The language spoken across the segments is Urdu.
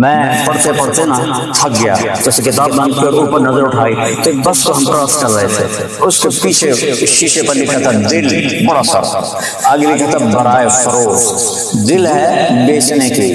میں پڑھتے پڑھتے نا تھک گیا، جیسے کتاب بند کر اوپر نظر اٹھائی تو ایک بس کو ہم کراس کر رہے تھے، اس کے پیچھے شیشے پر لکھا تھا دل بڑا سا، آگے لکھا تھا برائے فروخت، دل ہے بیچنے کی،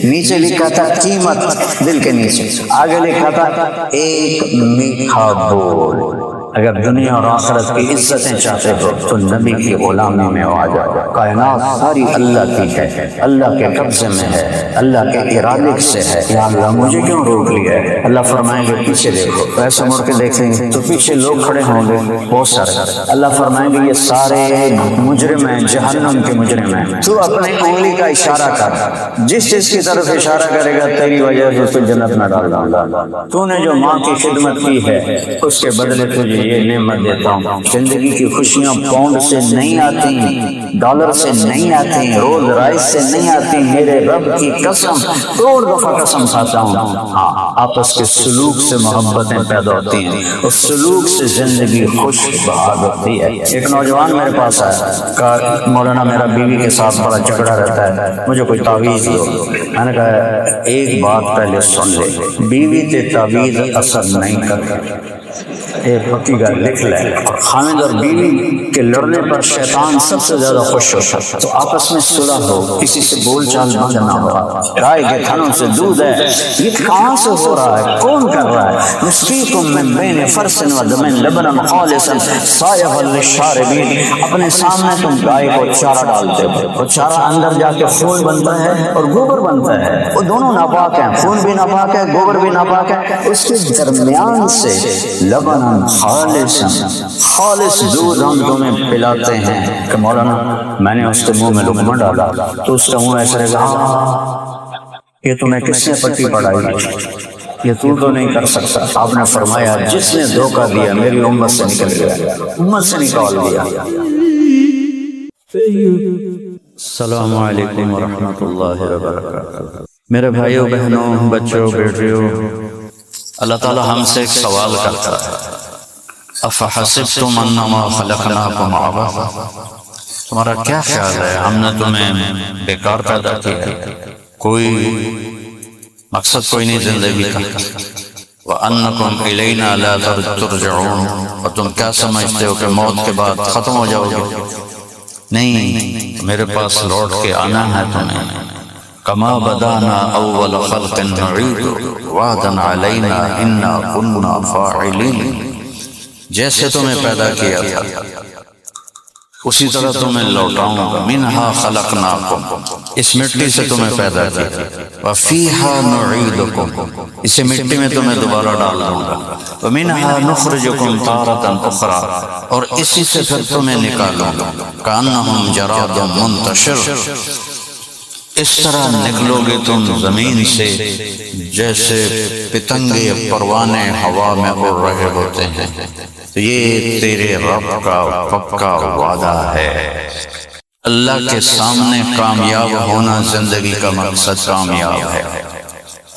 نیچے لکھا تھا قیمت دل کے نیچے، آگے لکھا تھا ایک میٹھا بول۔ اگر دنیا اور آخرت کی عزتیں چاہتے ہو تو نبی کی غلامی میں آ جاؤ۔ کائنات ساری اللہ کی ہے، اللہ کے قبضے میں ہے، اللہ کے ارادے سے ہے۔ یا اللہ مجھے کیوں روک لیا ہے؟ اللہ فرمائیں گے پیچھے دیکھو، ایسے مڑ کے دیکھیں گے تو پیچھے لوگ کھڑے ہوں گے بہت سارے، اللہ فرمائیں گے یہ سارے مجرم ہیں، جہنم کے مجرم ہیں۔ تو اپنی انگلی کا اشارہ کر، جس چیز کی طرف اشارہ کرے گا تیری وجہ سے اس کو جنت میں ڈال دوں گا۔ تو نے جو ماں کی خدمت کی ہے اس کے بدلے تجھے یہ نعمت دیتا ہوں۔ زندگی کی خوشیاں پاؤنڈ سے نہیں آتی، ڈالر سے نہیں آتی، رولز رائس سے نہیں آتی، میرے رب کی قسم کروڑ دفعہ قسم کھاتا ہوں۔ ہاں، آپس کے سلوک سے محبتیں پیدا ہوتی ہیں، اس سلوک سے زندگی خوش بہار ہوتی ہے۔ ایک نوجوان میرے پاس آیا، کہا مولانا میرا بیوی کے ساتھ بڑا جھگڑا رہتا ہے، مجھے کوئی تعویذ دو۔ میں نے کہا ایک بات پہلے سن لے، بیوی تے تعویذ اثر نہیں کرتا، ایک پکی گل لکھ لے۔ خامد اور بیوی کے لڑنے پر شیطان سب سے زیادہ خوش ہوتا ہے، تو آپس میں صلح ہو، کسی سے بول چال بند نہ ہو۔ گائے کے تھنوں سے دودھ ہے، یہ کہاں سے ہو رہا ہے، کون کر رہا ہے؟ نسقیکم من بین فرث و دم لبنا خالصا صائغا للشاربین۔ اپنے سامنے تم گائے کو چارہ ڈالتے ہو، وہ چارہ اندر جا کے خون بنتا ہے اور گوبر بنتا ہے، وہ دونوں ناپاک ہیں، خون بھی ناپاک ہے، گوبر بھی ناپاک ہے۔ اس کے درمیان سے لبنا خالص دودھ ہم تمہیں پلاتے ہیں۔ کہ مولانا میں نے اس کے منہ میں لقمہ ڈالا تو اس کا منہ ایسا رہے گا، یہ تمہیں کس نے پٹی پڑھائی، یہ تو نہیں کر سکتا۔ آپ نے فرمایا جس نے دھوکہ دیا میری امت سے نکل گیا، امت سے نکال دیا۔ السلام علیکم ورحمۃ اللہ وبرکاتہ۔ میرے بھائیوں بہنوں، بچوں بیٹیوں، اللہ تعالی ہم سے ایک سوال کرتا ہے، افحسبتم انما خلقناکم عبثا، تمہارا کیا خیال ہے ہم نے تمہیں بیکار پیدا کیا ہے، کوئی مقصد کوئی نہیں زندگی کا، وانکم الینا لا ترجعون، اور تم کیا سمجھتے ہو کہ موت کے بعد ختم ہو جاؤ گے؟ نہیں، میرے پاس لوٹ کے آنا ہے تمہیں۔ کما بدانا اول خلق نعید وعدا علینا انا کنا فاعلین، جیسے تمہیں پیدا کیا تھا اسی طرح تمہیں لوٹاؤں گا۔ منہا خلقناکم، اس مٹی سے تمہیں پیدا کیا، وفیہا نعیدکم، اسی مٹی میں تمہیں دوبارہ ڈال دوں گا، ومنہا نخرجکم تارۃ اخری، اور اسی سے پھر تمہیں نکالوں گا۔ کأنہم جراد منتشر، اس طرح نکلو گے تم زمین سے جیسے پتنگے پروانے ہوا میں اڑ رہے ہوتے ہیں۔ تو یہ تیرے رب کا پکا وعدہ ہے۔ اللہ کے سامنے کامیاب ہونا زندگی کا مقصد کامیاب ہے،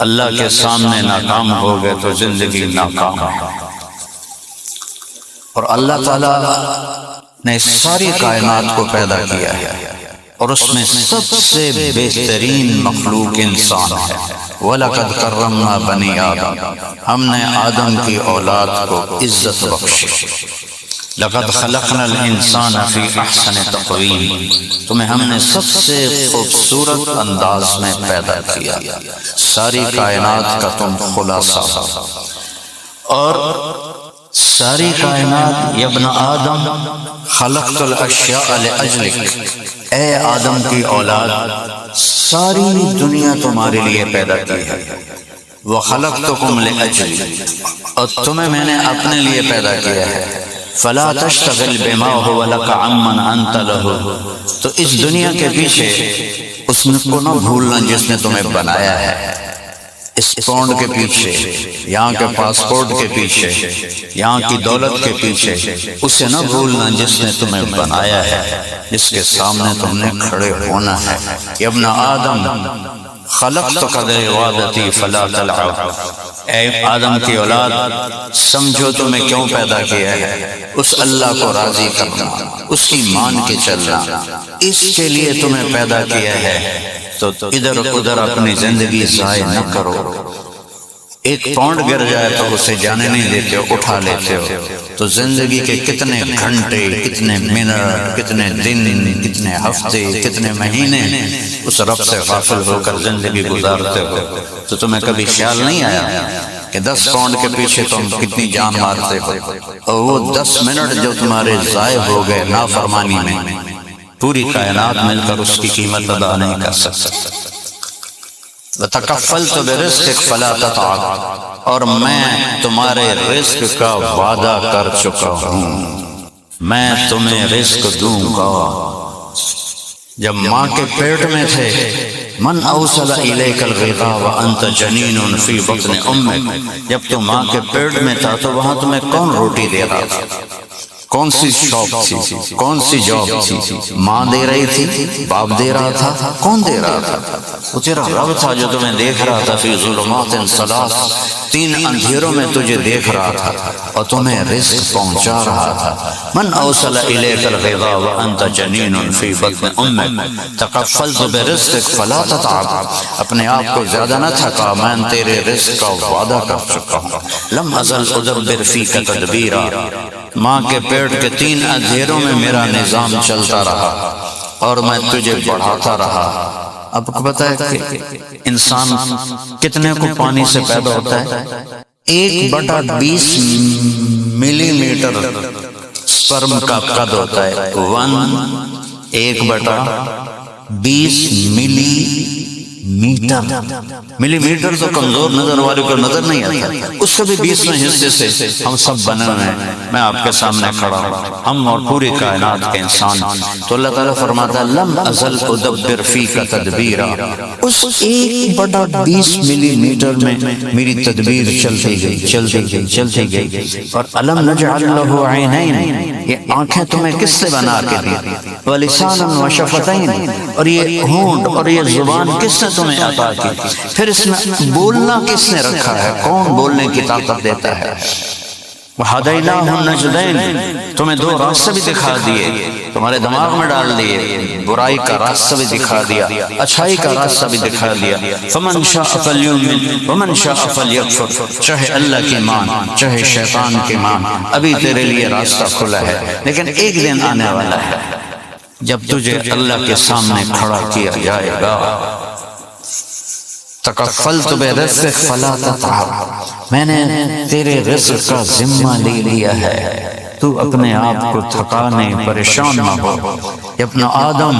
اللہ کے سامنے ناکام ہو گئے تو زندگی ناکام ہے۔ اور اللہ تعالی نے ساری کائنات کو پیدا کیا ہے اور اس میں سب سے بہترین مخلوق انسان ہے۔ وَلَقَدْ كَرَّمْنَا بَنِي آدم، ہم نے آدم کی اولاد کو عزت بخشی۔ لَقَدْ خَلَقْنَا الْإِنسَانَ فِي أَحْسَنِ تَقْوِيمٍ، تمہیں ہم نے سب سے خوبصورت انداز میں پیدا کیا، ساری کائنات کا تم خلاصہ ہو۔ اور ساری کائنات، یا ابن آدم خلقت الاشیاء لأجلک، اے آدم کی اولاد ساری دنیا تمہارے لیے پیدا کی ہے۔ وخلقتکم لأجلی، اور تمہیں میں نے اپنے لیے پیدا کیا ہے۔ فلا تشتغل بما هو لك عمن انت له، تو اس دنیا کے پیچھے اس کو نہ بھولنا جس نے تمہیں بنایا ہے، اس پاؤنڈ کے پیچھے، یہاں کے پاسپورٹ کے پیچھے، یہاں کی دولت کے پیچھے، اسے نہ بھولنا جس نے تمہیں بنایا ہے، جس کے سامنے تم نے کھڑے ہونا ہے۔ یا ابن آدم خلقتک لعبادتی فلا تلعب، اے آدم کی اولاد سمجھو تمہیں کیوں پیدا کیا ہے، اس اللہ کو راضی کرنا، اس کی مان کے چلنا، اس کے لیے تمہیں پیدا کیا ہے، تو ادھر ادھر اپنی زندگی ضائع نہ کرو۔ ایک پاؤنڈ گر جائے تو اسے جانے نہیں دیتے ہو، اٹھا لیتے ہو۔ تو زندگی کے کتنے گھنٹے، کتنے منٹ، کتنے دن، کتنے ہفتے، کتنے مہینے اس رب سے غافل ہو کر زندگی گزارتے ہو۔ تو تمہیں کبھی خیال نہیں آیا کہ 10 پاؤنڈ کے پیچھے تم کتنی جان مارتے ہو، اور وہ 10 منٹ جو تمہارے ضائع ہو گئے نافرمانی میں، پوری کائنات مل کر اس کی قیمت ادا نہیں کر سکتا۔ وَتَكَفَّلْتُ بِرِزْقِكَ فَلَا تَتْعَبْ، اور میں تمہارے رزق کا وعدہ کر چکا ہوں، میں تمہیں رزق دوں گا۔ جب ماں کے پیٹ میں تھے، من اوصل الیک الغذاء وانت جنین فی بطن امک، جب تو ماں کے پیٹ میں تھا تو وہاں تمہیں کون روٹی دے رہا تھا؟ کون سی شاپ تھی؟ کون سی جاب تھی؟ ماں دے رہی تھی؟ باپ دے رہا تھا؟ کون دے رہا تھا؟ وہ تیرا رب تھا جو تمہیں دیکھ رہا تھا، فی ظلمات ثلاث، 3 اندھیروں میں تجھے دیکھ رہا تھا اور تمہیں رزق پہنچا رہا تھا۔ من اوصل الیک الغذاء وانت جنین فی بطن امک تکفلت برزقک فلا تتعب، اپنے آپ کو زیادہ نہ تھکا، میں تیرے رزق کا وعدہ کر چکا ہوں۔ لم ازل ادبر فیک تدبیرا، ماں کے پیٹ کے 3 اندھیروں میں میرا نظام چلتا رہا اور میں تجھے بڑھاتا رہا۔ اب کو پتا ہے کہ انسان کتنے کو پانی سے پیدا ہوتا ہے؟ 1/20 ملی میٹر سپرم کا قد ہوتا ہے، 1/20 ملی میٹر تو کمزور نظر والے کو نظر نہیں آتا، اس سے بھی 20ویں حصے سے ہم سب بنے ہوئے ہیں۔ میں آپ کے سامنے کھڑا ہوں، ہم اور پوری کائنات کے انسان۔ تو اللہ تعالیٰ فرماتا ہے لم ازل ادبر فیک تدبیرا، اس 1/20 ملی میٹر میں میری تدبیر چلتی گئی۔ اور الم نجعل له عینین، یہ آنکھیں تمہیں کس نے بنا کے دی؟ ولسانا وشفتین، اور یہ ہونٹ اور یہ زبان کس نے تمہیں عطا کی؟ پھر اس میں بولنا کس نے رکھا ہے؟ کون بولنے کی طاقت دیتا ہے؟ وَهَدَيْنَاهُ النَّجْدَيْنِ، تمہیں 2 راستے بھی دکھا دیے، تمہارے دماغ میں ڈال دیے، برائی کا راستہ بھی دکھا دیا، اچھائی کا راستہ بھی دکھا دیا۔ فَمَنْ شَاءَ فَلْيُؤْمِنْ وَمَنْ شَاءَ فَلْيَكْفُرْ، چاہے اللہ کی مان چاہے شیطان کی مان، ابھی تیرے لیے راستہ کھلا ہے، لیکن ایک دن آنے والا ہے جب تجھے اللہ کے سامنے کھڑا کیا جائے گا۔ تکفلت برزقک فلا تتعب، میں نے تیرے رزق کا ذمہ لے لیا ہے، تو اپنے آپ کو تھکانے پریشان نہ ہو۔ ابن آدم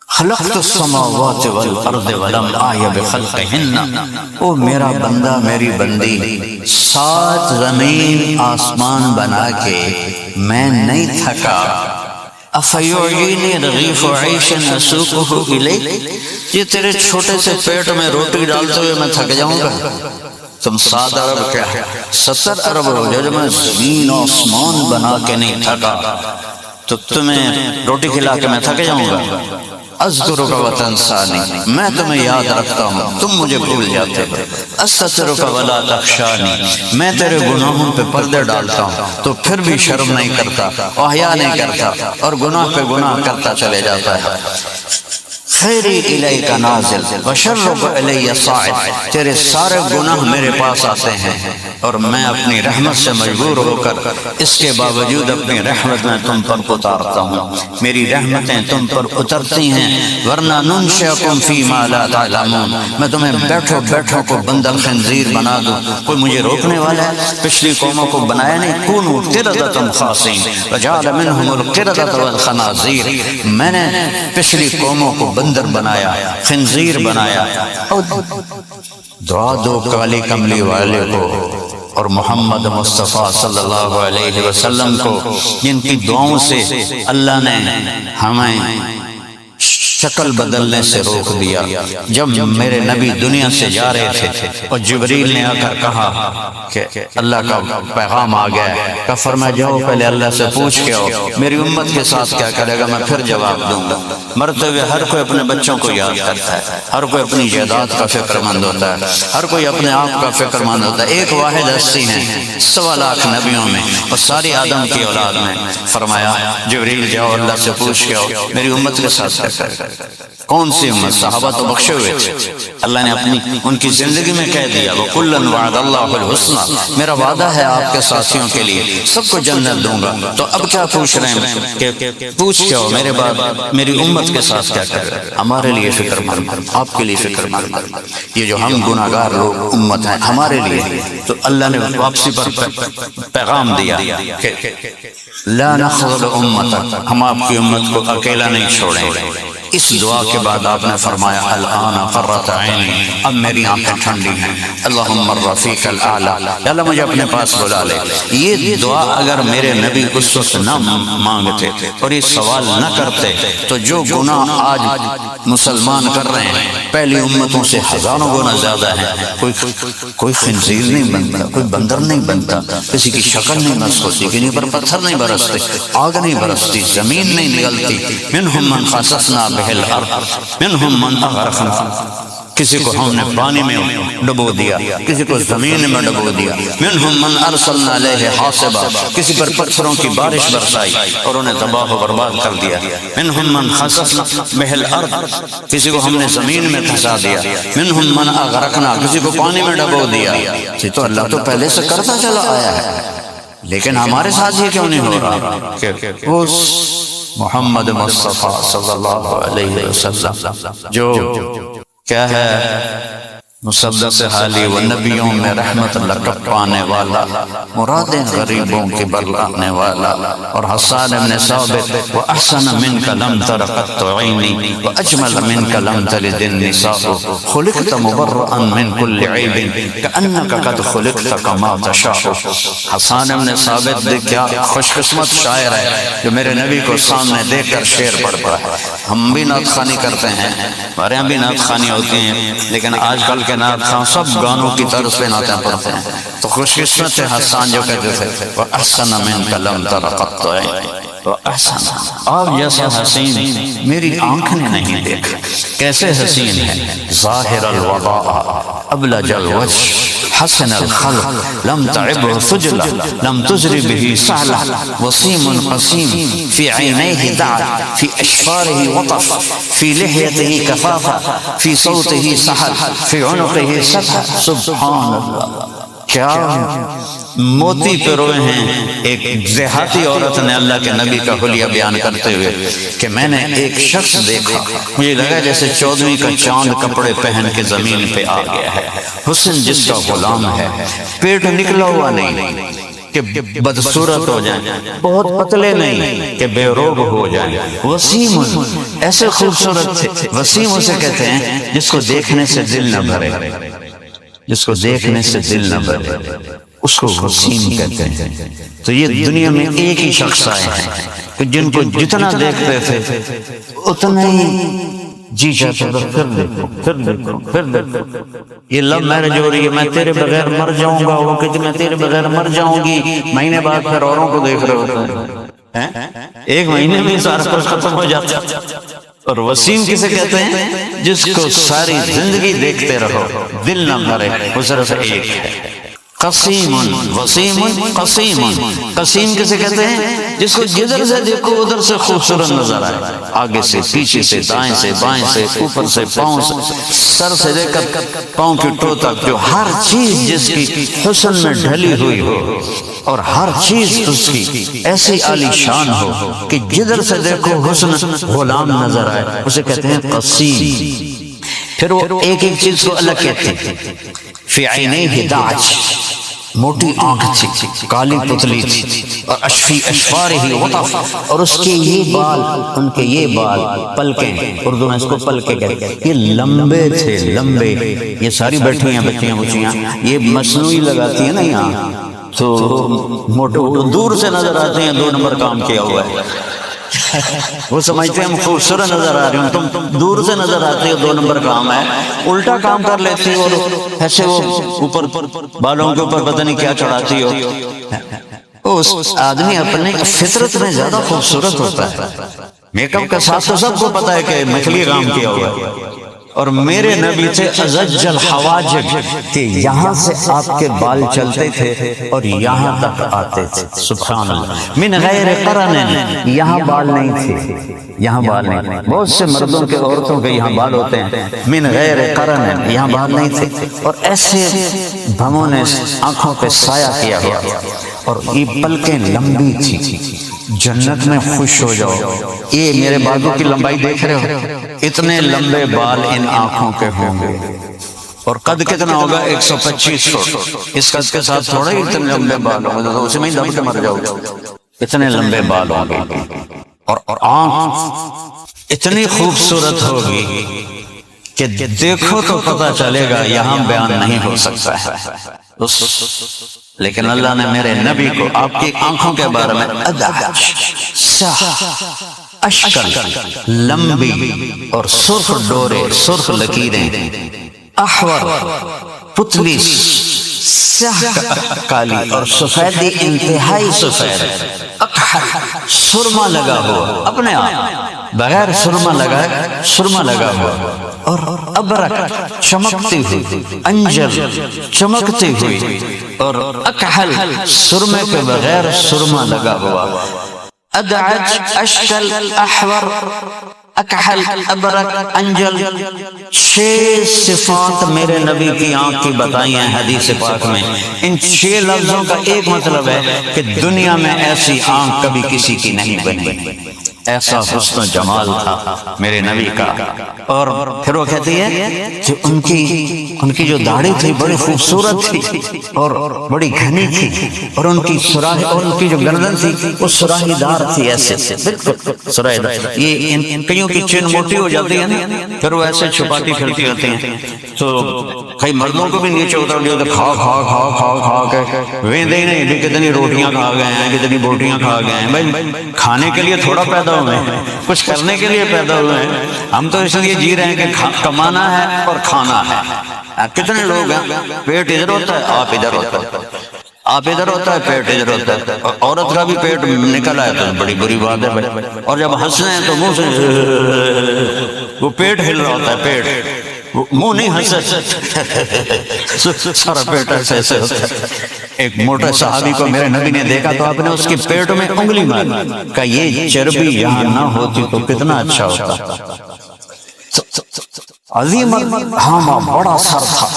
خلقت السماوات والارض ولم آی بخلقہن، او میرا بندہ میری بندی، 7 زمین آسمان بنا کے میں نہیں تھکا۔ افیعینی رغیف عیش اسوقہ الیک، یہ تیرے چھوٹے سے پیٹ میں روٹی ڈالتے ہوئے میں تھک جاؤں گا؟ تم 7 ارب کیا 70 ارب ہو جائے، میں زمین آسمان بنا کے نہیں تھکا تو تمہیں روٹی کھلا کے میں تھک جاؤں گا؟ اذکرک وتنسانی، میں تمہیں یاد رکھتا ہوں تم مجھے بھول جاتے ہو۔ استترک ولا تخشانی، میں تیرے گناہوں پہ پردے ڈالتا ہوں تو پھر بھی شرم نہیں کرتا، حیا نہیں کرتا، اور گناہ پہ گناہ کرتا چلے جاتا ہے۔ خیری الیک نازل وشرک الی صاعد، تیرے سارے گناہ میرے پاس آتے ہیں اور میں اپنی رحمت سے مجبور ہو کر اس کے باوجود اپنی رحمت میں تم پر اتارتا ہوں، میری رحمتیں تم پر اترتی ہیں، ورنہ ننشئکم فیما لا تعلمون، میں تمہیں بیٹھو بیٹھو کو بندہ خنزیر بنا دوں، کوئی مجھے روکنے والا ہے؟ پچھلی قوموں کو بنایا نہیں، کونوا قردۃ خاسئین وجعل منهم القردۃ والخنازیر، میں نے پچھلی قوموں کو بندر بنایا، خنزیر بنایا۔ دعا دو کالی کملی والے کو اور محمد مصطفیٰ صلی اللہ علیہ وسلم کو، جن کی دعاؤں سے اللہ نے ہمیں شکل بدلنے سے روک دیا۔ جب میرے نبی دنیا سے جا رہے تھے اور جبریل نے آ کر کہا کہ اللہ کا پیغام آ گیا ہے، کہ فرمایا جاؤ پہلے اللہ سے پوچھ کے آؤ میری امت کے ساتھ کیا کرے گا، میں پھر جواب دوں گا۔ مرتے ہوئے ہر کوئی اپنے بچوں کو یاد کرتا ہے، ہر کوئی اپنی جائیداد کا فکر مند ہوتا ہے، ہر کوئی اپنے آپ کا فکر مند ہوتا ہے۔ ایک واحد ہستی ہے 1.25 لاکھ نبیوں میں اور ساری آدم کی اولاد میں۔ فرمایا جبریل جاؤ اللہ سے پوچھ کے آؤ میری امت کے ساتھ کیا کرے گا۔ کون سی امت؟ صحابہ تو بخشے ہوئے تھے، اللہ نے اپنی ان کی زندگی میں کہہ دیا وَكُلًّا وَعَدَ اللَّهُ الْحُسْنَى، میرا وعدہ ہے آپ کے ساتھیوں کے لیے سب کو جنت دوں گا۔ تو اب کیا پوچھ رہے ہیں کہ پوچھ کے ہو میرے بعد میری امت کے ساتھ کیا کرے؟ ہمارے لیے فکر مند، آپ کے لیے فکر مند، یہ جو ہم گناہگار لوگ امت ہیں ہمارے لیے۔ تو اللہ نے واپسی پر پیغام دیا کہ لا نخذل امتک، ہم آپ کی امت کو اکیلا نہیں چھوڑیں گے۔ اس دعا کے بعد آپ نے فرمایا الآن قرۃ عینی، اب میری آنکھیں ٹھنڈی ہیں، اللہم الرفیق الاعلی، اللہ مجھے اپنے پاس بلا لے۔ یہ دعا اگر میرے نبی اس وقت نہ مانگتے اور یہ سوال نہ کرتے تو جو گناہ آج مسلمان کر رہے ہیں پہلی امتوں سے ہزاروں گنا زیادہ ہیں۔ کوئی خنزیر نہیں بنتا، کوئی بندر نہیں بنتا، کسی کی شکل نہیں بس ہوتی، کسی پر پتھر نہیں برستے، آگ نہیں برستی، زمین نہیں نگلتی۔ منہم من خسفنا بہ الارض منہم من اغرقنا، کسی کو ہم نے پانی میں ڈبو دیا، کسی کو زمین میں ڈبو دیا۔ منہم من ارسلنا علیہ حاصبا، کسی پر پتھروں کی بارش برسائی اور انہیں تباہ و برباد کر دیا۔ منہم من خسفنا بہ الارض، کسی کو ہم نے زمین میں پھنسا دیا۔ منہم من اغرقنا، کسی کو پانی میں ڈبو دیا۔ یہ تو اللہ تو پہلے سے کرتا چلا آیا ہے، لیکن ہمارے ساتھ یہ کیوں نہیں ہو رہا کہ اس محمد مصطفیٰ صلی اللہ علیہ وسلم جو کیا ہے مصدق حالی و نبیوں میں رحمت لقب پانے والا، مرادیں غریبوں کے بلانے والا، اور حسان بن ثابت وَأَحْسَنَ مِنْكَ لَمْ تَرَ قَطُّ عَيْنِي وَأَجْمَلَ مِنْكَ لَمْ تَلِدِ النِّسَاءُ خُلِقْتَ مُبَرَّأً مِنْ كُلِّ عَيْبٍ كَأَنَّكَ قَدْ خُلِقْتَ كَمَا تَشَاءُ۔ حسان بن ثابت کیا خوش قسمت شاعر ہے جو میرے نبی کو سامنے دیکھ کر شعر پڑھتا ہے۔ ہم بھی نعت خوانی کرتے ہیں، ہمارے یہاں بھی نعت خوانی ہوتی ہیں، لیکن آج کل کے نعت خواں سب گانوں کی طرز پہ نعتیں پڑھتے ہیں۔ تو خوش قسمت ہے حسان جو کہتے تھے وَأَحْسَنَ مِنْكَ لَمْ تَرَ قَطُّ عَيْنِي وَأَحْسَنَ، آپ جیسا حسین میری آنکھ نے نہیں دیکھا۔ کیسے حسین ہے؟ ظاہر الوضاء ابلج الوجه حسن الخلق لم تعبه سجلا لم تزر به سهلا وسيم قسيم في عينيه دعا في أشفاره وطف في لحيته كفافا في صوته سحل في عنقه سفا۔ سبحان اللہ، کیا موتی پروئے ہیں۔ ایک دیہاتی عورت نے اللہ کے نبی کا حلیہ بیان کرتے ہوئے کہ میں نے ایک شخص دیکھا، مجھے لگا جیسے 14ویں کا چاند کپڑے پہن کے زمین پہ آ گیا ہے، حسن جس کا غلام ہے، پیٹ نکلا ہوا نہیں کہ بدصورت ہو جائیں، بہت پتلے نہیں کہ بے روب ہو جائیں۔ وسیم، ایسے خوبصورت تھے۔ وسیم اسے کہتے ہیں جس کو دیکھنے سے دل نہ بھرے، جس کو دیکھنے سے دل نہ بھرے اس کو وسیم کہتے ہیں۔ تو یہ دنیا میں ایک ہی شخص آئے ہیں کہ جن کو جتنا دیکھتے تھے اتنا ہی جی چاہتا تھا پھر دیکھو پھر دیکھو پھر دیکھو۔ یہ لو میرج ہو رہی ہے، میں تیرے بغیر مر جاؤں گا، وہ کہتے میں تیرے بغیر مر جاؤں گی، مہینے بعد پھر اوروں کو دیکھ رہے ہوتے ہیں، ایک مہینے میں سارا کچھ ختم ہو جاتا ہے۔ اور وسیم کسے کہتے ہیں؟ جس کو ساری زندگی دیکھتے رہو دل نہ بھرے، وہ صرف ایک ہے۔ قسیم، وسیم، قسیم۔ قسیم کسے کہتے ہیں؟ جس کو جدھر سے دیکھو ادھر سے خوبصورت نظر آئے، آگے سے پیچھے سے دائیں سے بائیں سے اوپر سے پاؤں سے، سر سے لے کر پاؤں کی ٹو تک، جو ہر چیز جس کی حسن میں ڈھلی ہوئی ہو اور ہر چیز اس کی ایسی عالی شان ہو کہ جدھر سے دیکھو حسن غلام نظر آئے، اسے کہتے ہیں قسیم۔ پھر وہ ایک ایک چیز کو الگ کہتے ہیں۔ فی عینیہ دعج، موٹی آنکھ تھی، کالی پتلی تھی، اور اشفی اشفارہ وطف، اور اس کے یہ بال، ان کے یہ بال پلکیں، اردو میں اس کو پلکیں کہتے ہیں، یہ لمبے تھے، لمبے۔ یہ ساری بیٹھی ہیں بچیاں بچیاں، یہ مصنوعی لگاتی ہیں نا یہاں، تو موٹو دور سے نظر آتے ہیں 2 نمبر کام کیا ہوا ہے۔ وہ سمجھتے ہیں ہم خوبصورت نظر آ رہے ہیں، تم دور سے نظر آتے ہو، 2 نمبر کام ہے، الٹا کام کر لیتی ہو اور ایسے وہ اوپر بالوں کے اوپر پتہ نہیں کیا چڑھاتی ہو۔ اس آدمی اپنے فطرت میں زیادہ خوبصورت ہوتا ہے۔ میک اپ کے ساتھ تو سب کو پتا ہے کہ نکلی کام کیا ہوا ہے، اور میرے نبی تھے ازج الحواجب کہ یہاں سے آپ کے بال چلتے تھے اور یہاں تک آتے تھے، سبحان اللہ، من غیر قرن، یہاں بال نہیں تھے، یہاں بال نہیں تھے۔ بہت سے مردوں کے عورتوں کے یہاں بال ہوتے ہیں، من غیر قرن، یہاں بال نہیں تھے، اور ایسے بھموں نے آنکھوں پہ سایہ کیا ہوا، اور یہ پلکیں لمبی تھی۔ جنت میں خوش ہو جاؤ، یہ میرے بالوں کی لمبائی دیکھ رہے ہو، اتنے لمبے بال ان آنکھوں کے ہوں گے، اور قد کتنا ہوگا؟ 125 فٹ۔ اس قد کے ساتھ تھوڑا ہی اتنے لمبے بال ہوں گے تو اسے میں ہی دب کے مر جاؤ گے، اتنے لمبے بال ہوں گے، اور آنکھ اتنی خوبصورت ہوگی کہ دیکھو تو پتہ چلے گا، یہاں بیان نہیں ہو سکتا ہے۔ لیکن اللہ نے میرے نبی کو آپ کی آنکھوں کے بارے میں ادعج، سہ، اشکل، لمبی اور سرخ ڈورے، سرخ لکیریں، احور، پتلی، سیاہ کالی، اور سفیدی انتہائی سفید، اکحل، سرما لگا ہوا، اپنے آپ بغیر سرما لگائے سرما لگا ہوا، اور ابرک، چمکتی ہوئی، انجل، چمکتی ہوئی، اور اکحل، سرمے کے بغیر سرما لگا ہوا، ادعج، اشکل، احور، اکحل، ابرک، انجل، 6 صفات میرے نبی کی آنکھ کی بتائی ہیں حدیث پاک میں۔ ان 6 لفظوں کا ایک مطلب ہے کہ دنیا میں ایسی آنکھ کبھی کسی کی نہیں بنی، ایسا حسن و جمال تھا میرے نبی کا۔ اور پھر وہ کہتی ہے کہ ان کی جو داڑھی تھی بڑی خوبصورت تھی اور بڑی گھنی تھی، اور ان کی سراہی، اور ان کی جو گردن تھی وہ سراہی دار تھی، ایسے بالکل سراہی دار۔ یہ کئیوں کی چین موٹی ہو جاتی ہے نا، پھر وہ ایسے چھپاتی پھرتی رہتی ہیں، تو کئی مردوں کو بھی نیچے اتر دیا تو کھا کھا کھا کھا کھا کے ویندے ہی نہیں بھی کتنی روٹیاں کھا گئے ہیں، کتنی بوٹیاں کھا گئے ہیں۔ بھائی کھانے کے لیے تھوڑا پیدا ہوئے ہیں، کچھ کرنے کے لیے پیدا ہوئے ہیں، ہم تو اس لیے جی رہے ہیں کہ کمانا ہے اور کھانا ہے۔ کتنے لوگ ہیں پیٹ ادھر ہوتا ہے، آپ ادھر ہوتا ہے، آپ ادھر ہوتا ہے، پیٹ ادھر ہوتا ہے، اور عورت کا بھی پیٹ نکل آئے تو بڑی بری بات ہے بھائی، اور جب ہنسنے ہیں تو منہ سے وہ پیٹ ہل رہا ہوتا ہے، پیٹ، منہ نہیں ہنسے، سارا پیٹ ایسے ایسے ہوتا ہے۔ ایک موٹے صحابی کو میرے نبی نے دیکھا تو آپ نے اس کے پیٹ میں انگلی ماری، کہا یہ چربی یہاں نہ ہوتی تو کتنا اچھا ہوتا۔ عظیم ہاما، بڑا سر تھا،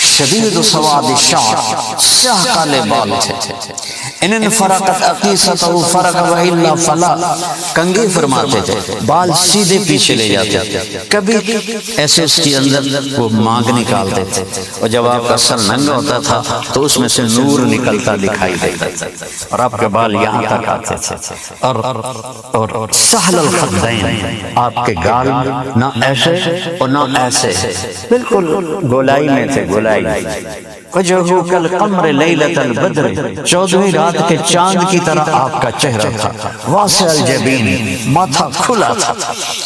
شدید سواد الشعر، سیاہ کالے بال تھے، ان فرقت عقیصتہ فرق والا فلا، کنگھی فرماتے تھے، بال سیدھے پیچھے لے جاتے تھے، کبھی ایسے اس کے اندر وہ مانگ نکالتے تھے، اور جب آپ کا سر ننگا ہوتا تھا تو اس میں سے نور نکلتا دکھائی دیتا تھا، اور آپ کے بال یہاں تک آتے تھے، اور سہل الخدین، آپ کے گال نہ ایسے اور نہ ایسے، بالکل گولائی میں تھے، گولائی۔ وجہہ کالقمر لیلۃ البدر، 14ویں رات کے چاند کی طرح آپ کا چہرہ تھا، واسع الجبین، ماتھا کھلا تھا،